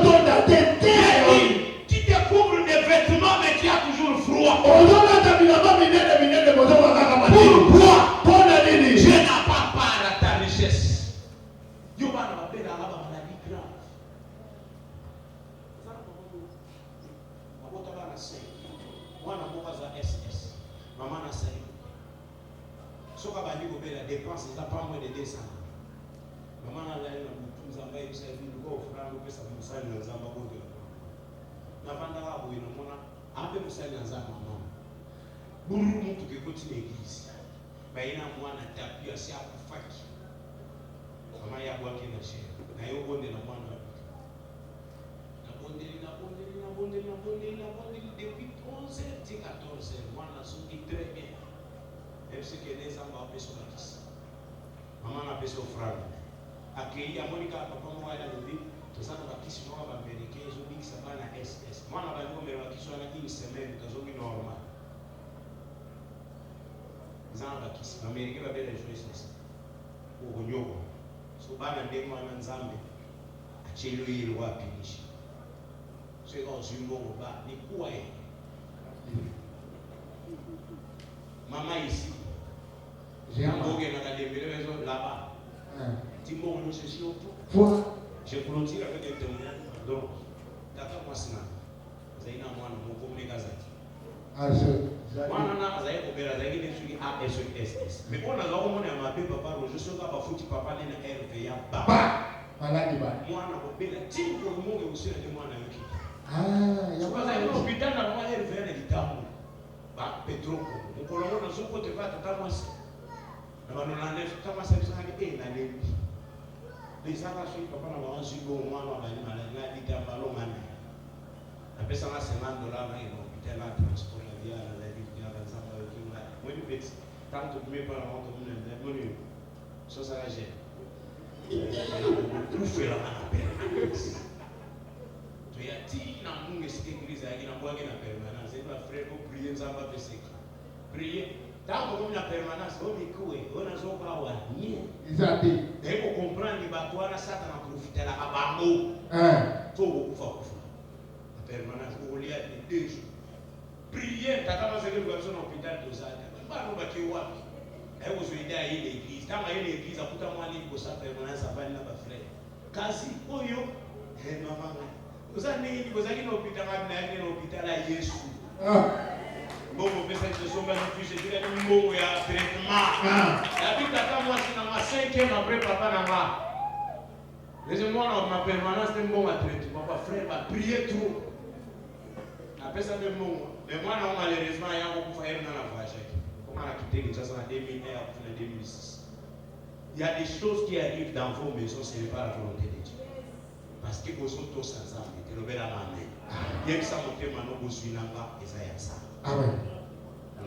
dans ta tête, tu te couvres des vêtements, mais tu as toujours froid. Pourquoi Dieu n'a pas part à ta richesse? Dieu va nous appeler dans la maladie grave. Moi, je suis SS. Maman a 5. Si vous avez la dépense, c'est pas moins de 200. Maman a l'air de nous envoyer, vous savez, nous allons offrir un peu ça, nous allons nous envoyer. Navanda la boye na mona ape musali anza mama buru mtu kekoti l'église baina mwana tapia si akufaki mama ya bwake na shehe na yo bonde na mwana na bonde depuis 11 h 14 h mwana suki très bien même si que les amba peso bakisi mama na peso franga akei ya monika papa mwa ya lobi tosana bakisi mwa ba americain zo bikisa bana SS mwana ba ngombe bakisi wana une semaine tozongi normal zana bakisi americain ba bela jo SS ko nyoko so bana ndemo ana nzambe achelo yile wapi nishi so iko zimbo ba ni kuwa ye mama ici j'ai un bogue na kadembele bezo là-bas timbo no se sio pour je clôture avec des témoignages. Donc, tata moi sina. Zaina mwana moko megazati. Mwana na zaye kobera zaye ni suki ASS. Mais on a là on a mappé papa je suis pas fouti papa ni na RVA ba. Maladi ba. Mwana kobera timbo mungu usina ni mwana yuki. Ya kwa zaye hospital na mwana RVA ni tamu. Ba Petroko. Mkolongo na soko te va tata moi. Na bana na nef kama sasa ni na lebi. Les arrachés, papa n'a pas reçu au moins dans la maladie, il a ballon mané. pesa na $50 na hôpital na transport la via la ville ya nzamba yokinga mwini beti tanto kumeba na watu mnene mwini sasa raje kufela na permanence to ya ti na mungu sikiliza yake na bwange na permanence eba frère ko prier nzamba peseka prier tanto comme na permanence on ikuwe ona zoka wa nie Exactly. eko comprendre batwana sata na profiter la abamo to kufa permanence au lieu de 2 jours. Prier, t'as commencé que personne à l'hôpital de ça. Pas nous battre au wapi. Et vous aider à l'église. Quand il y a l'église, à tout à moi libre pour ça permanence à pas là frère. Kasi oyo, maman. Vous allez l'hôpital, à l'hôpital à Jésus. Bon, vous faites cette somme à plus, c'est dire que nous ya traitement. La vie t'attend moi c'est dans ma 5e après papa n'a pas. Laissez-moi dans ma permanence de bon à traitement. Papa frère va prier trop. Après ça, mais moi, malheureusement, il y a beaucoup de faire dans la voiture. Comment on a quitté les choses en 2001 en 2006. Il y a des choses qui arrivent dans vos maisons, ce n'est pas la volonté de Dieu. Parce que vous sont tous ensemble. Il y a la main. Il y a ça, mon thème, nous sommes là, et ça y a ça. Amen.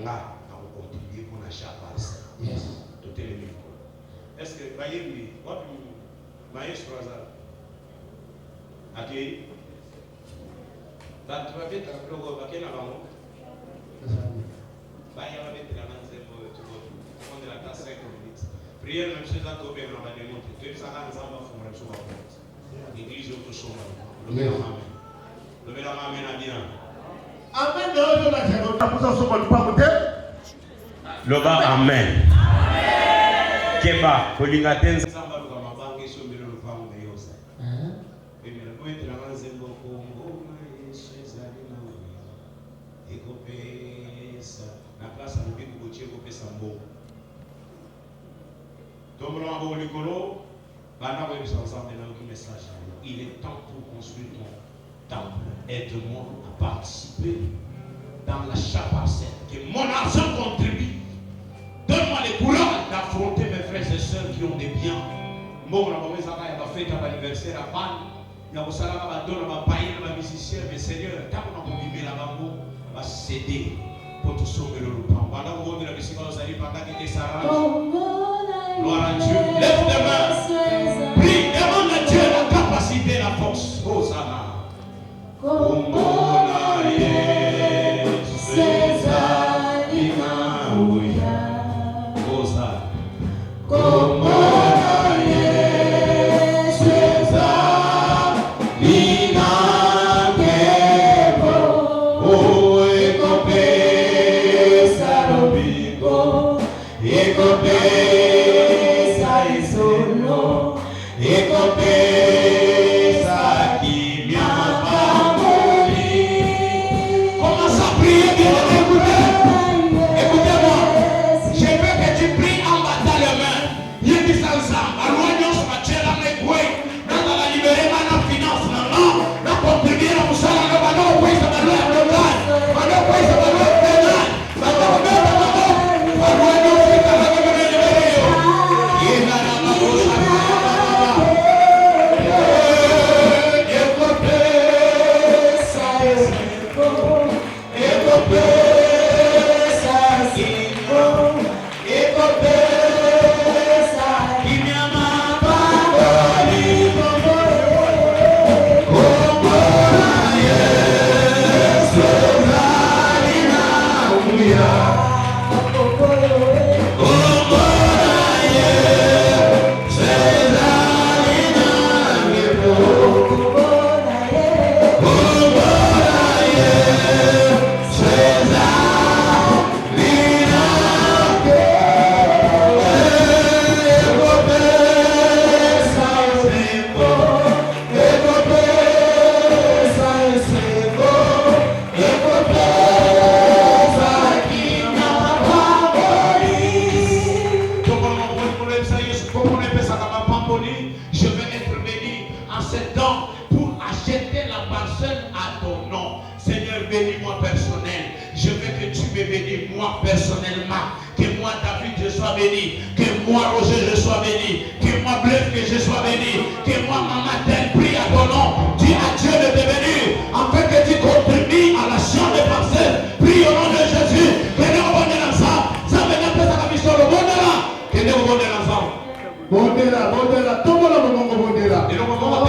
Là, on continue pour la chape. Yes. Tout est le micro. Est-ce que, voyez-vous, what do you, maestro, accueilli? Tu vas vite à l'eau, à quel moment? Bah, il y a un peu de la main, c'est pour on est là, 5 minutes. Prière, même chose à tomber, on va démontrer. Tu es à l'ensemble, il faut me recevoir. L'église, autre chose. Levez la main. Levez la main, à bien. Amen. Loba, amen. Keba, Kolingaten, Samba, Mabangi, Sumiro, Fam, Yosa. Et bien, vous êtes là, c'est beaucoup. Na place à l'objet de Gauthier Copé Sambo. Donc, nous avons le colo, il est temps pour construire ton temple. Aide-moi à participer dans la chapassette. Que mon argent contribue. Donne-moi le courage d'affronter mes frères et sœurs qui ont des biens. Moi, je vais faire un anniversaire à Pan. Je vais faire un musicien, mais Seigneur, tant qu'on a vivre là-bas, va céder pour tout sauver le loup. Pendant que vous avez la pendant qu'il s'arrange. Gloire à Dieu. Lève tes mains. Prie, demande à Dieu la capacité, la force. Hosanna. Je vais être béni en ce temps pour acheter la parcelle à ton nom. Seigneur, bénis-moi personnel. Je veux que tu me bénis moi personnellement. Que moi David je sois béni. Que moi Roger je sois béni. Que moi Blaise que je sois béni. Que moi Maman Tel prie à ton nom. Dis à Dieu de te bénir afin que tu contribues bondela, bondela, tombola mongongo bondela. Et le moment où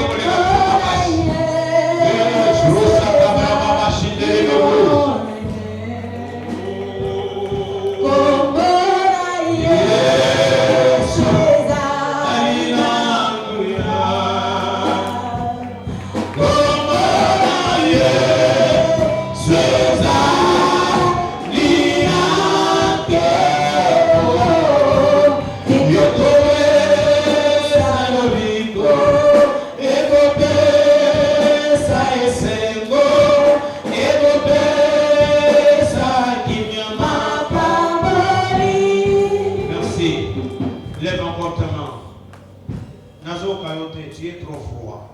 tu es trop froid.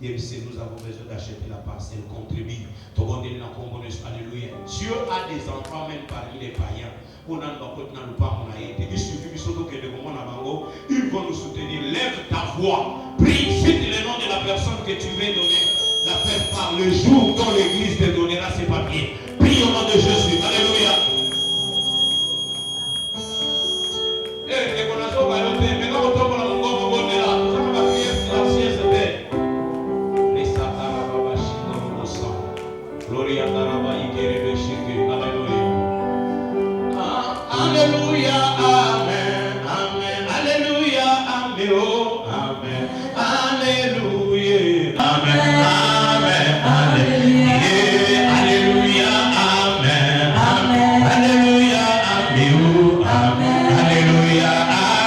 Nous avons besoin d'acheter la parcelle, contribue. Alléluia. Dieu a des enfants même parmi les païens. Ils vont nous soutenir. Lève ta voix. Prie, cite le nom de la personne que tu veux donner. La faire par le jour dont l'église te donnera ses papiers. Prie au nom de Jésus. Alléluia. Alléluia, amen, amen, alléluia, amen, oh, amen, alléluia, amen, amen, alléluia, alléluia, amen, amen, alléluia, amen, oh, amen, alléluia,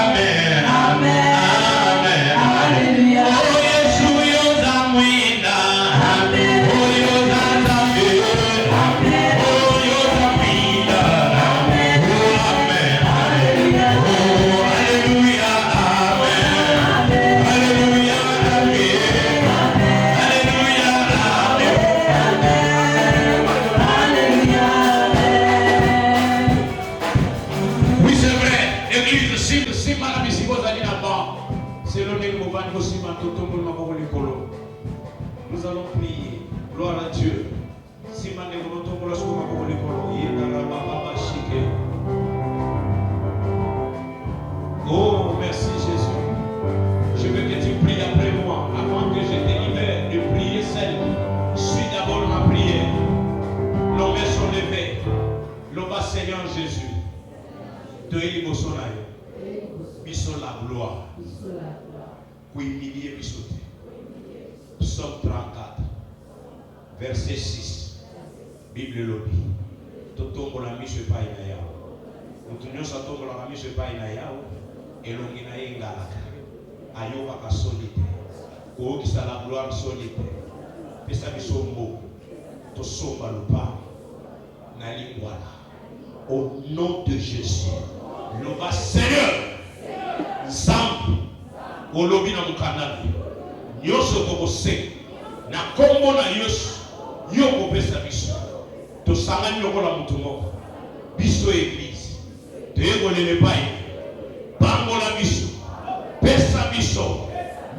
amen, amen, amen, alléluia, oh, Jésus, yozamwina, amen, oh, yozazambe, amen, oh, yozamwina, amen. Nous allons prier. Gloire à Dieu. Oh, merci Jésus. Je veux que tu pries après moi. Avant que je te libère de prier seul, suis d'abord ma prière. Nos mains sont levées. L'Oba Seigneur Jésus. De Elibosonaï. Bisson la gloire. Pour humilier Bissoté. Psaume 34, verset 6. Bible lobby. Totombo la mise pas inaya. Mutunyo sa tombo la mise pas inaya. Elongi na yenga. Ayoba ka solide. Ko ki sa la gloire solide. Pesa bisombo. To somba lupa. Na lingwala. Au nom de Jésus. Loba Seigneur. Zambu. Olobi na mukanali. Yoso kokose na kombo na Yesu yoko pesa biso to sangani lokola mutu moko biso église te yegolele pai bangola biso pesa biso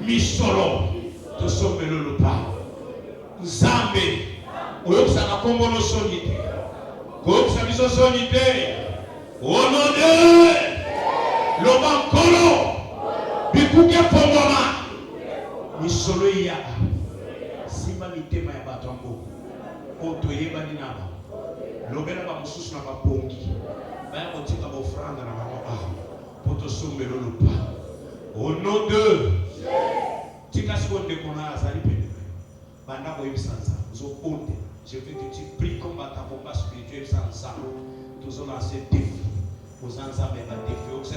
misolo to sombelo lupa Nzambe oyokisa na kombo no soni te koyokisa biso soni te au nom de loba nkolo bikuke pongoma misolo ya simba mitema ya bato mboka oto yebani naba lobela ba mususu na bapongi baya kotika ba ofranda na mama poto sombelo lupa au nom de tika sikonde kona azali pene banda ko yebsanza zo ponte je veux que tu pries combat ta combat spirituel sans ça tous on a ce défi aux ensemble ba défi aux